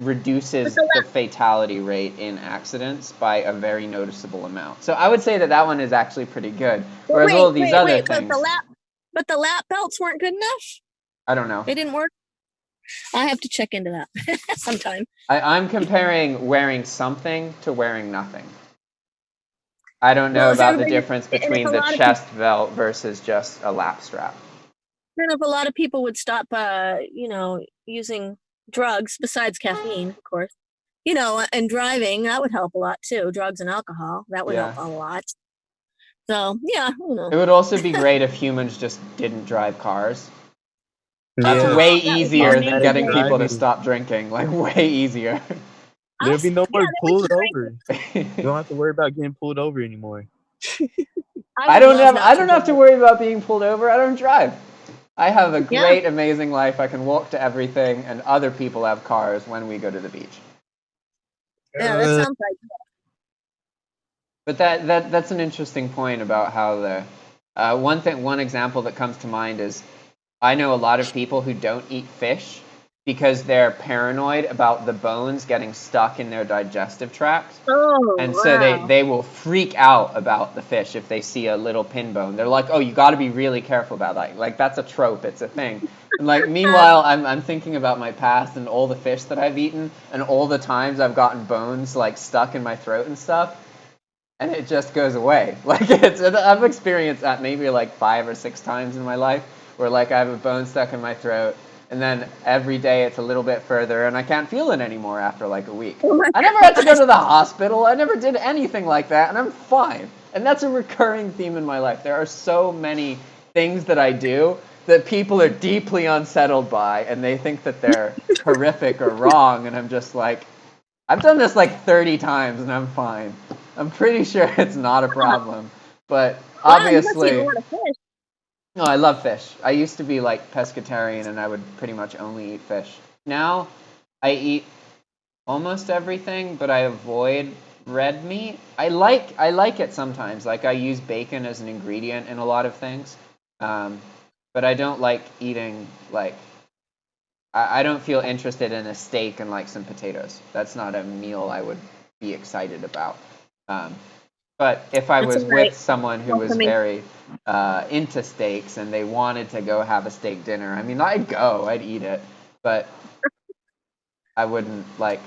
reduces the fatality rate in accidents by a very noticeable amount. So I would say that one is actually pretty good. Whereas all of these other things. But the lap belts weren't good enough? I don't know. They didn't work? I have to check into that sometime. I'm comparing wearing something to wearing nothing. I don't know about the difference between the chest belt versus just a lap strap. Then if a lot of people would stop, using drugs besides caffeine, of course, and driving, that would help a lot too. Drugs and alcohol, that would help a lot. So, It would also be great if humans just didn't drive cars. That's way easier than getting people to stop drinking. Like, way easier. There'll be no more pulled over. You don't have to worry about getting pulled over anymore. I don't have to worry about being pulled over. I don't drive. I have a great, amazing life. I can walk to everything, and other people have cars when we go to the beach. Yeah, that sounds like that. But that's an interesting point about how one example that comes to mind is I know a lot of people who don't eat fish because they're paranoid about the bones getting stuck in their digestive tract. So they will freak out about the fish if they see a little pin bone. They're like, oh, you got to be really careful about that. Like, that's a trope. It's a thing. And like, meanwhile, I'm thinking about my past and all the fish that I've eaten and all the times I've gotten bones like stuck in my throat and stuff. And it just goes away. Like, I've experienced that maybe like 5 or 6 times in my life where like I have a bone stuck in my throat. And then every day it's a little bit further, and I can't feel it anymore after like a week. I never had to go to the hospital. I never did anything like that, and I'm fine. And that's a recurring theme in my life. There are so many things that I do that people are deeply unsettled by, and they think that they're horrific or wrong, and I'm just like, I've done this like 30 times, and I'm fine. I'm pretty sure it's not a problem. But obviously... No, I love fish. I used to be like pescatarian and I would pretty much only eat fish. Now I eat almost everything, but I avoid red meat. I like it sometimes. Like I use bacon as an ingredient in a lot of things, but I don't like eating like I don't feel interested in a steak and like some potatoes. That's not a meal I would be excited about. Um, but if I That's was all right. with someone who was Welcoming. very into steaks and they wanted to go have a steak dinner, I mean, I'd go, I'd eat it, but I wouldn't like.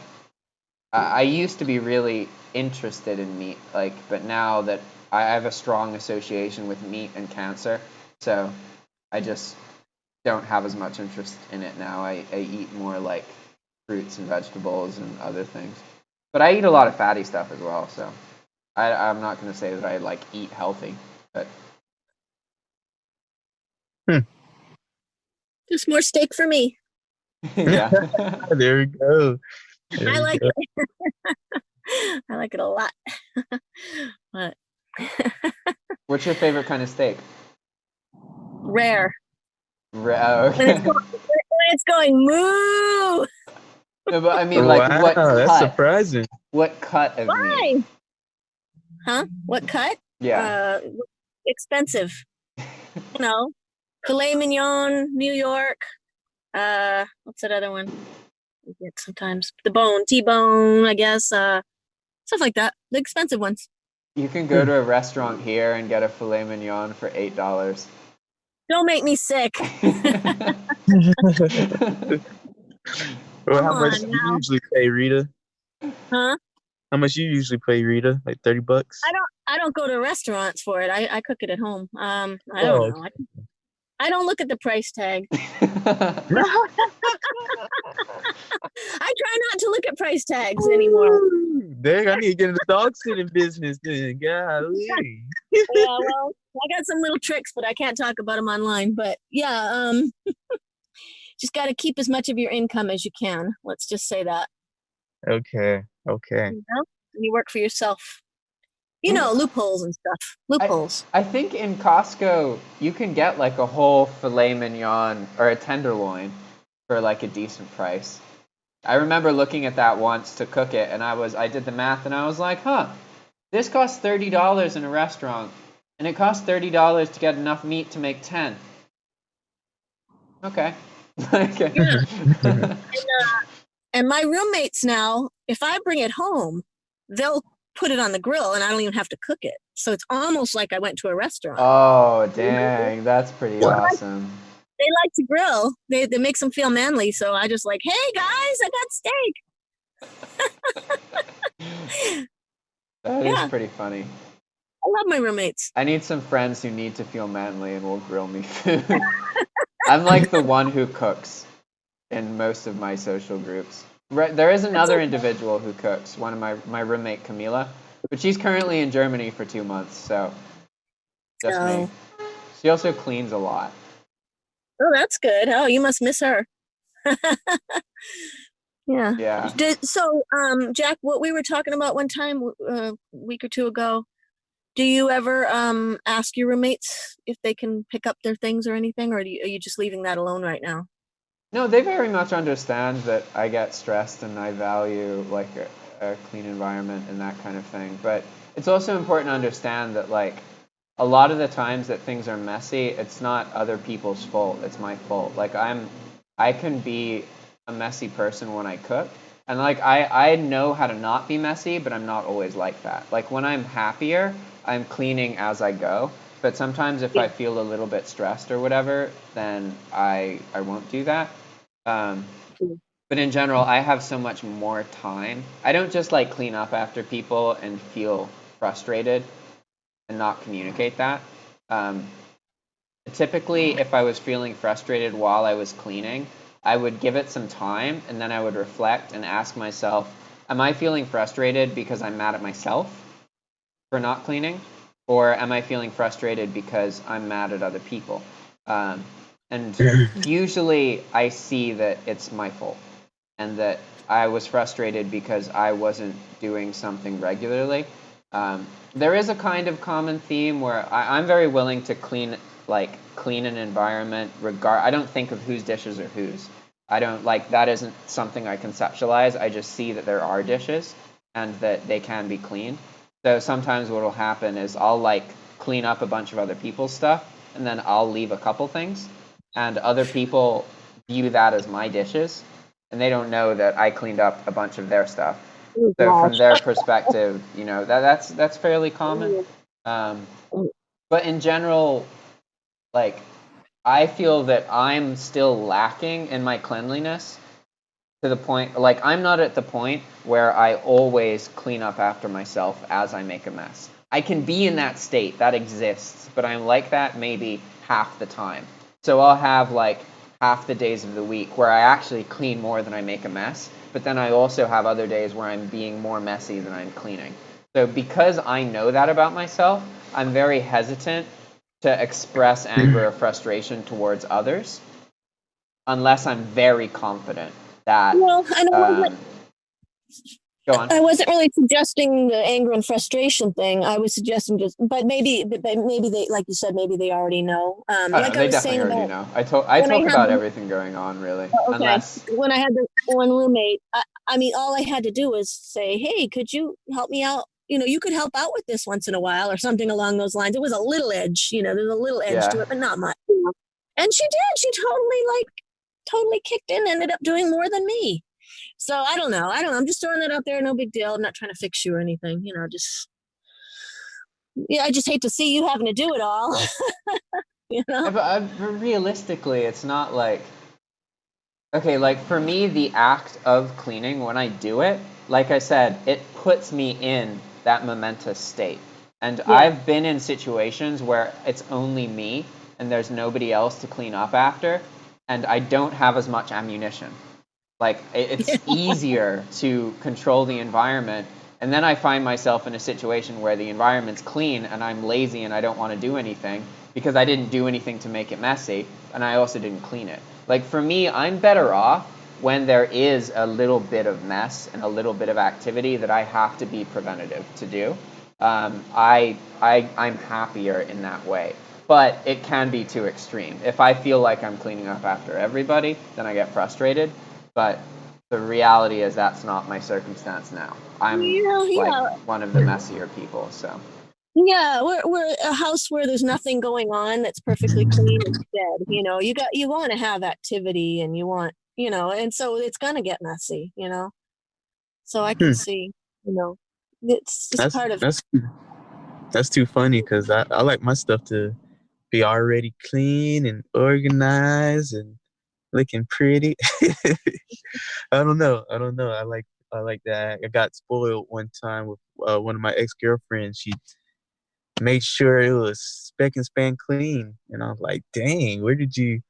I used to be really interested in meat, like, but now that I have a strong association with meat and cancer, so I just don't have as much interest in it now. I eat more like fruits and vegetables and other things. But I eat a lot of fatty stuff as well, so I'm not going to say that I like eat healthy, but Just more steak for me. yeah. There we go. There I we like go. it. I like it a lot. But What's your favorite kind of steak? rare. Oh, When okay. it's going moo. No, but I mean, like, Wow, what that's cut? surprising. What cut of meat? Why? Huh? What cut? Yeah. Expensive. You know, filet mignon, New York. What's that other one? We get sometimes the bone, T-bone, I guess. Stuff like that. The expensive ones. You can go to a restaurant here and get a filet mignon for $8. Don't make me sick. Well, Come how much on do you now. usually pay, Rita? Huh? How much you usually pay, Rita? Like $30? I don't go to restaurants for it. I cook it at home. I don't Oh, know. I don't look at the price tag. I try not to look at price tags anymore. dang, I need to get in the dog sitting business then. Golly. Yeah, well, I got some little tricks, but I can't talk about them online. But yeah, just got to keep as much of your income as you can. Let's just say that. Okay. Okay. You know, and you work for yourself. You know, loopholes and stuff. Loopholes. I think in Costco you can get like a whole filet mignon or a tenderloin for like a decent price. I remember looking at that once to cook it, and I did the math, and I was like, huh, this costs $30 in a restaurant, and it costs $30 to get enough meat to make 10. Okay. Yeah. Okay. And my roommates now, if I bring it home, they'll put it on the grill, and I don't even have to cook it. So it's almost like I went to a restaurant. Oh, dang, that's pretty Wow. awesome. They like to grill. They makes them feel manly. So I just like, hey guys, I got steak. That is Yeah, pretty funny. I love my roommates. I need some friends who need to feel manly and will grill me food. I'm like the one who cooks in most of my social groups. There is another okay. individual who cooks, one of my roommate Camila, but she's currently in Germany for 2 months, so just me. Oh. She also cleans a lot. Oh, that's good. Oh, you must miss her. Yeah. Yeah. So, Jack, what we were talking about one time, a week or two ago, do you ever ask your roommates if they can pick up their things or anything, or are you just leaving that alone right now? No, they very much understand that I get stressed and I value like a clean environment and that kind of thing. But it's also important to understand that like a lot of the times that things are messy, it's not other people's fault. It's my fault. Like I can be a messy person when I cook. And like I know how to not be messy, but I'm not always like that. Like when I'm happier, I'm cleaning as I go. But sometimes if Yeah. I feel a little bit stressed or whatever, then I won't do that. Um, but in general, I have so much more time. I don't just like clean up after people and feel frustrated and not communicate that. Um, Typically, if I was feeling frustrated while I was cleaning, I would give it some time and then I would reflect and ask myself, am I feeling frustrated because I'm mad at myself for not cleaning? Or am I feeling frustrated because I'm mad at other people? And usually I see that it's my fault and that I was frustrated because I wasn't doing something regularly. There is a kind of common theme where I'm very willing to clean an environment. I don't think of whose dishes are whose. I don't like that isn't something I conceptualize. I just see that there are dishes and that they can be cleaned. So sometimes what will happen is I'll like clean up a bunch of other people's stuff and then I'll leave a couple things and other people view that as my dishes and they don't know that I cleaned up a bunch of their stuff. Oh, So from gosh. their perspective, that's fairly common. Um, but in general, like I feel that I'm still lacking in my cleanliness to the point, like, I'm not at the point where I always clean up after myself as I make a mess. I can be in that state, that exists, but I'm like that maybe half the time. So I'll have like half the days of the week where I actually clean more than I make a mess, but then I also have other days where I'm being more messy than I'm cleaning. So because I know that about myself, I'm very hesitant to express anger or frustration towards others unless I'm very confident that Well, I know. go on. I wasn't really suggesting the anger and frustration thing. I was suggesting but maybe they, like you said, maybe they already know. Oh no, Like I they was definitely saying already about know. I when I talk had about the, everything going on really, okay, unless when I had the one roommate, I mean, all I had to do was say, "Hey, could you help me out? You could help out with this once in a while, or something along those lines." It was a little edge, there's a little edge to yeah. it, but not much. And she did. She totally kicked in, ended up doing more than me. So I don't know. I'm just throwing that out there. No big deal. I'm not trying to fix you or anything. Just yeah. I just hate to see you having to do it all. But realistically, it's not like okay, like for me, the act of cleaning when I do it, like I said, it puts me in that momentous state. And Yeah. I've been in situations where it's only me and there's nobody else to clean up after, and I don't have as much ammunition. Like it's easier to control the environment, and then I find myself in a situation where the environment's clean and I'm lazy and I don't want to do anything because I didn't do anything to make it messy and I also didn't clean it. Like for me, I'm better off when there is a little bit of mess and a little bit of activity that I have to be preventative to do. I'm happier in that way. But it can be too extreme. If I feel like I'm cleaning up after everybody, then I get frustrated. But the reality is that's not my circumstance now. I'm like Yeah. one of the messier people, so. Yeah, we're a house where there's nothing going on that's perfectly clean instead. You want to have activity and you want, and so it's gonna get messy. So I can Hmm. see, it's just That's part of that's that's too funny because I like my stuff to be already clean and organized and looking pretty. I don't know. I like that. I got spoiled one time with one of my ex-girlfriends. She made sure it was speck and span clean, and I was like, "Dang, where did you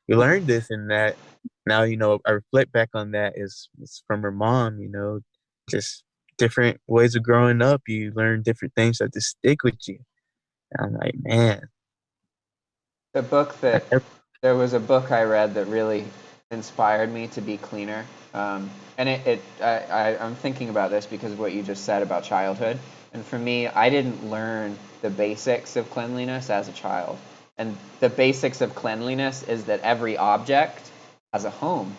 learn this and that?" Now I reflect back on that is from her mom. Just different ways of growing up. You learn different things that just stick with you. And I'm like, man, The book that there was a book I read that really inspired me to be cleaner. And I'm thinking about this because of what you just said about childhood. And for me, I didn't learn the basics of cleanliness as a child. And the basics of cleanliness is that every object has a home.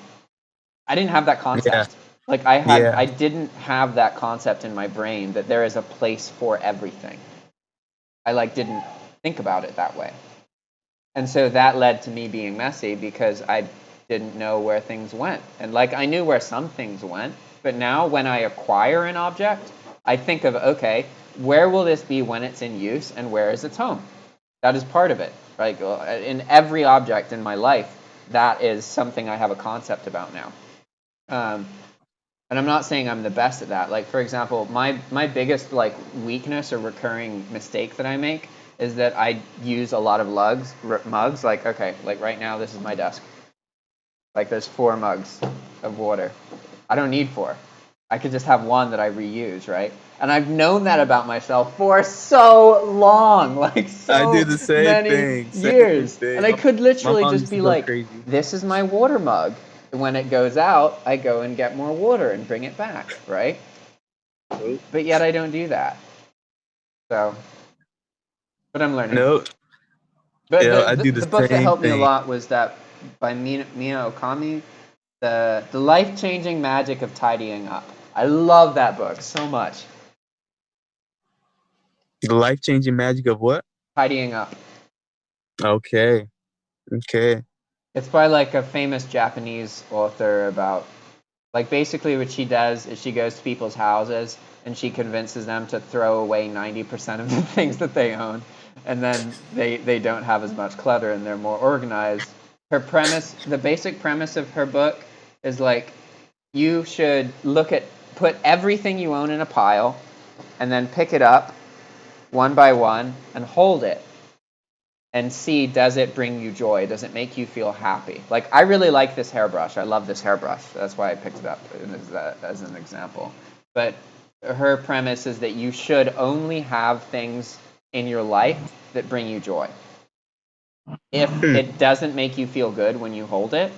I didn't have that yeah, concept. Like yeah. I didn't have that concept in my brain that there is a place for everything. I like didn't think about it that way. And so that led to me being messy because I didn't know where things went. And like I knew where some things went, but now when I acquire an object, I think of okay, where will this be when it's in use and where is its home? That is part of it. Like in every object in my life, that is something I have a concept about now. Um, and I'm not saying I'm the best at that. Like for example, my biggest like weakness or recurring mistake that I make is that I use a lot of mugs. Like okay, like right now this is my desk. Like there's 4 mugs of water. I don't need 4. I could just have one that I reuse, right? And I've known that about myself for so long, like I do so the same many thing. Same years. And thing. I could My literally mom just used to be go like, crazy. this is my water mug. When it goes out, I go and get more water and bring it back, right? But yet I don't do that. So, but I'm learning. No, But yeah, I do the the book that same helped me a thing. lot was that by Mina Okami, The Life-Changing Magic of Tidying Up. I love that book so much. The life-changing magic of what? Tidying Up. Okay. It's by like a famous Japanese author about, like, basically what she does is she goes to people's houses and she convinces them to throw away 90% of the things that they own, and then they don't have as much clutter and they're more organized. The basic premise of her book is like, you should put everything you own in a pile and then pick it up one by one and hold it and see, does it bring you joy? Does it make you feel happy? Like, I really like this hairbrush. I love this hairbrush. That's why I picked it up as an example. But her premise is that you should only have things in your life that bring you joy. If it doesn't make you feel good when you hold it,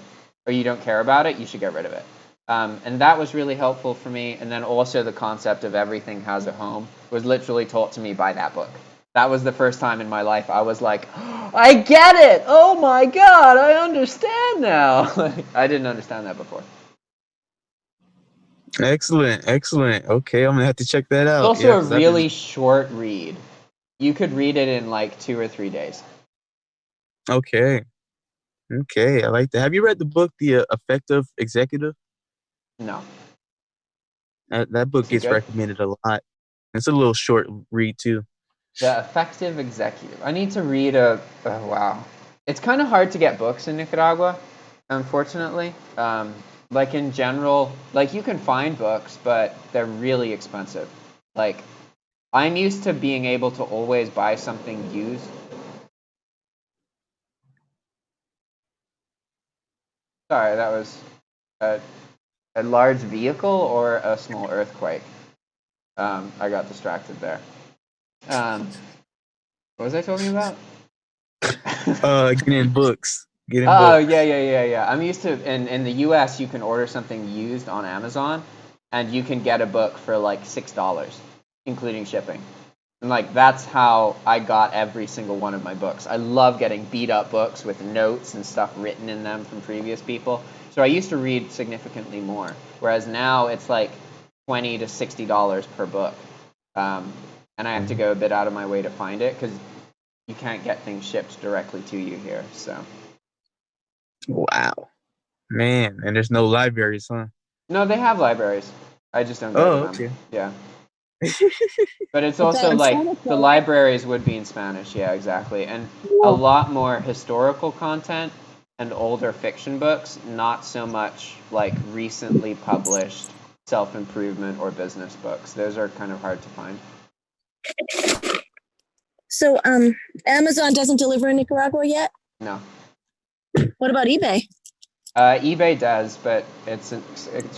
or you don't care about it, you should get rid of it. And that was really helpful for me. And then also the concept of everything has a home was literally taught to me by that book. That was the first time in my life I was like, I get it! Oh my god, I understand now! I didn't understand that before. Excellent. Okay, I'm gonna have to check that out. It's also a really short read. You could read it in like 2 or 3 days. Okay, I like that. Have you read the book, The Effective Executive? No. That book gets recommended a lot. It's a little short read too. The Effective Executive. I need to read wow. It's kind of hard to get books in Nicaragua, unfortunately. Like in general, like you can find books, but they're really expensive. Like, I'm used to being able to always buy something used. Sorry, that was a large vehicle or a small earthquake. I got distracted there. What was I talking about? Getting books. Oh, yeah. I'm used to, in the US, you can order something used on Amazon, and you can get a book for like $6, including shipping. And like, that's how I got every single one of my books. I love getting beat up books with notes and stuff written in them from previous people. So I used to read significantly more, whereas now it's like $20 to $60 per book. And I have to go a bit out of my way to find it because you can't get things shipped directly to you here. So. Wow, man, and there's no libraries, huh? No, they have libraries. I just don't go to them. Okay. Yeah. But it's also like the libraries would be in Spanish. Yeah, exactly. And a lot more historical content and older fiction books, not so much like recently published self-improvement or business books. Those are kind of hard to find. So, Amazon doesn't deliver in Nicaragua yet? No. What about eBay? eBay does, but it's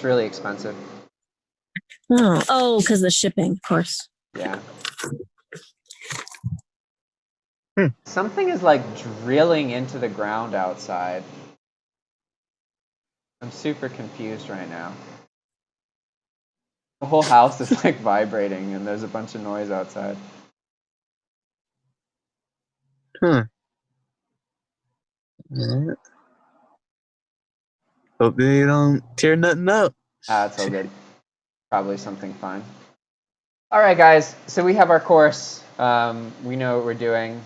really expensive. Oh, because the shipping, of course. Yeah. Something is like drilling into the ground outside. I'm super confused right now. The whole house is like vibrating and there's a bunch of noise outside. Yeah. Hope they don't tear nothing up. It's all good. Probably something fine. All right, guys. So we have our course. We know what we're doing.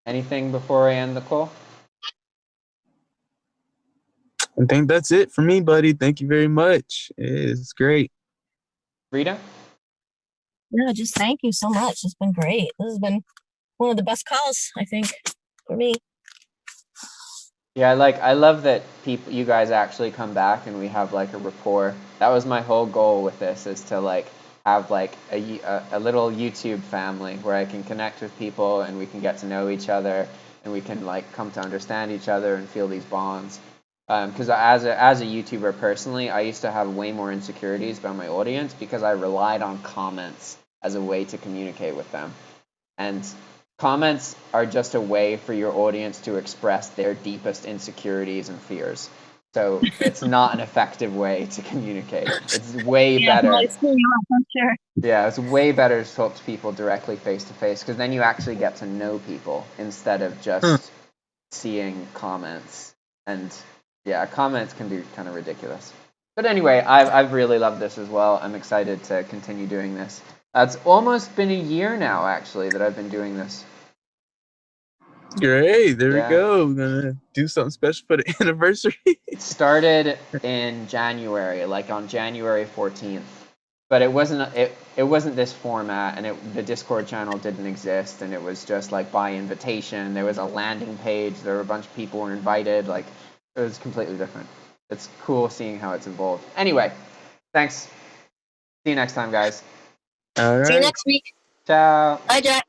Anything before I end the call? I think that's it for me, buddy. Thank you very much. It's great. Rita? Yeah, just thank you so much. It's been great. This has been one of the best calls, I think, for me. Yeah, I love that you guys actually come back and we have like a rapport. That was my whole goal with this, is to like have like a little YouTube family where I can connect with people and we can get to know each other and we can like come to understand each other and feel these bonds. Because as a YouTuber personally, I used to have way more insecurities about my audience because I relied on comments as a way to communicate with them. And comments are just a way for your audience to express their deepest insecurities and fears. So it's not an effective way to communicate. It's way better. Yeah, it's way better to talk to people directly face to face because then you actually get to know people instead of just seeing comments and Yeah, comments can be kind of ridiculous. But anyway, I've really loved this as well. I'm excited to continue doing this. It's almost been a year now, actually, that I've been doing this. Great. There we Yeah. go. We're gonna do something special for the anniversary. It started in January, like on January 14th. But it wasn't this format, and the Discord channel didn't exist, and it was just like by invitation. There was a landing page. There were a bunch of people were invited. Like, it was completely different. It's cool seeing how it's evolved. Anyway, thanks. See you next time, guys. All See you right. next week. Ciao. Bye, Jack.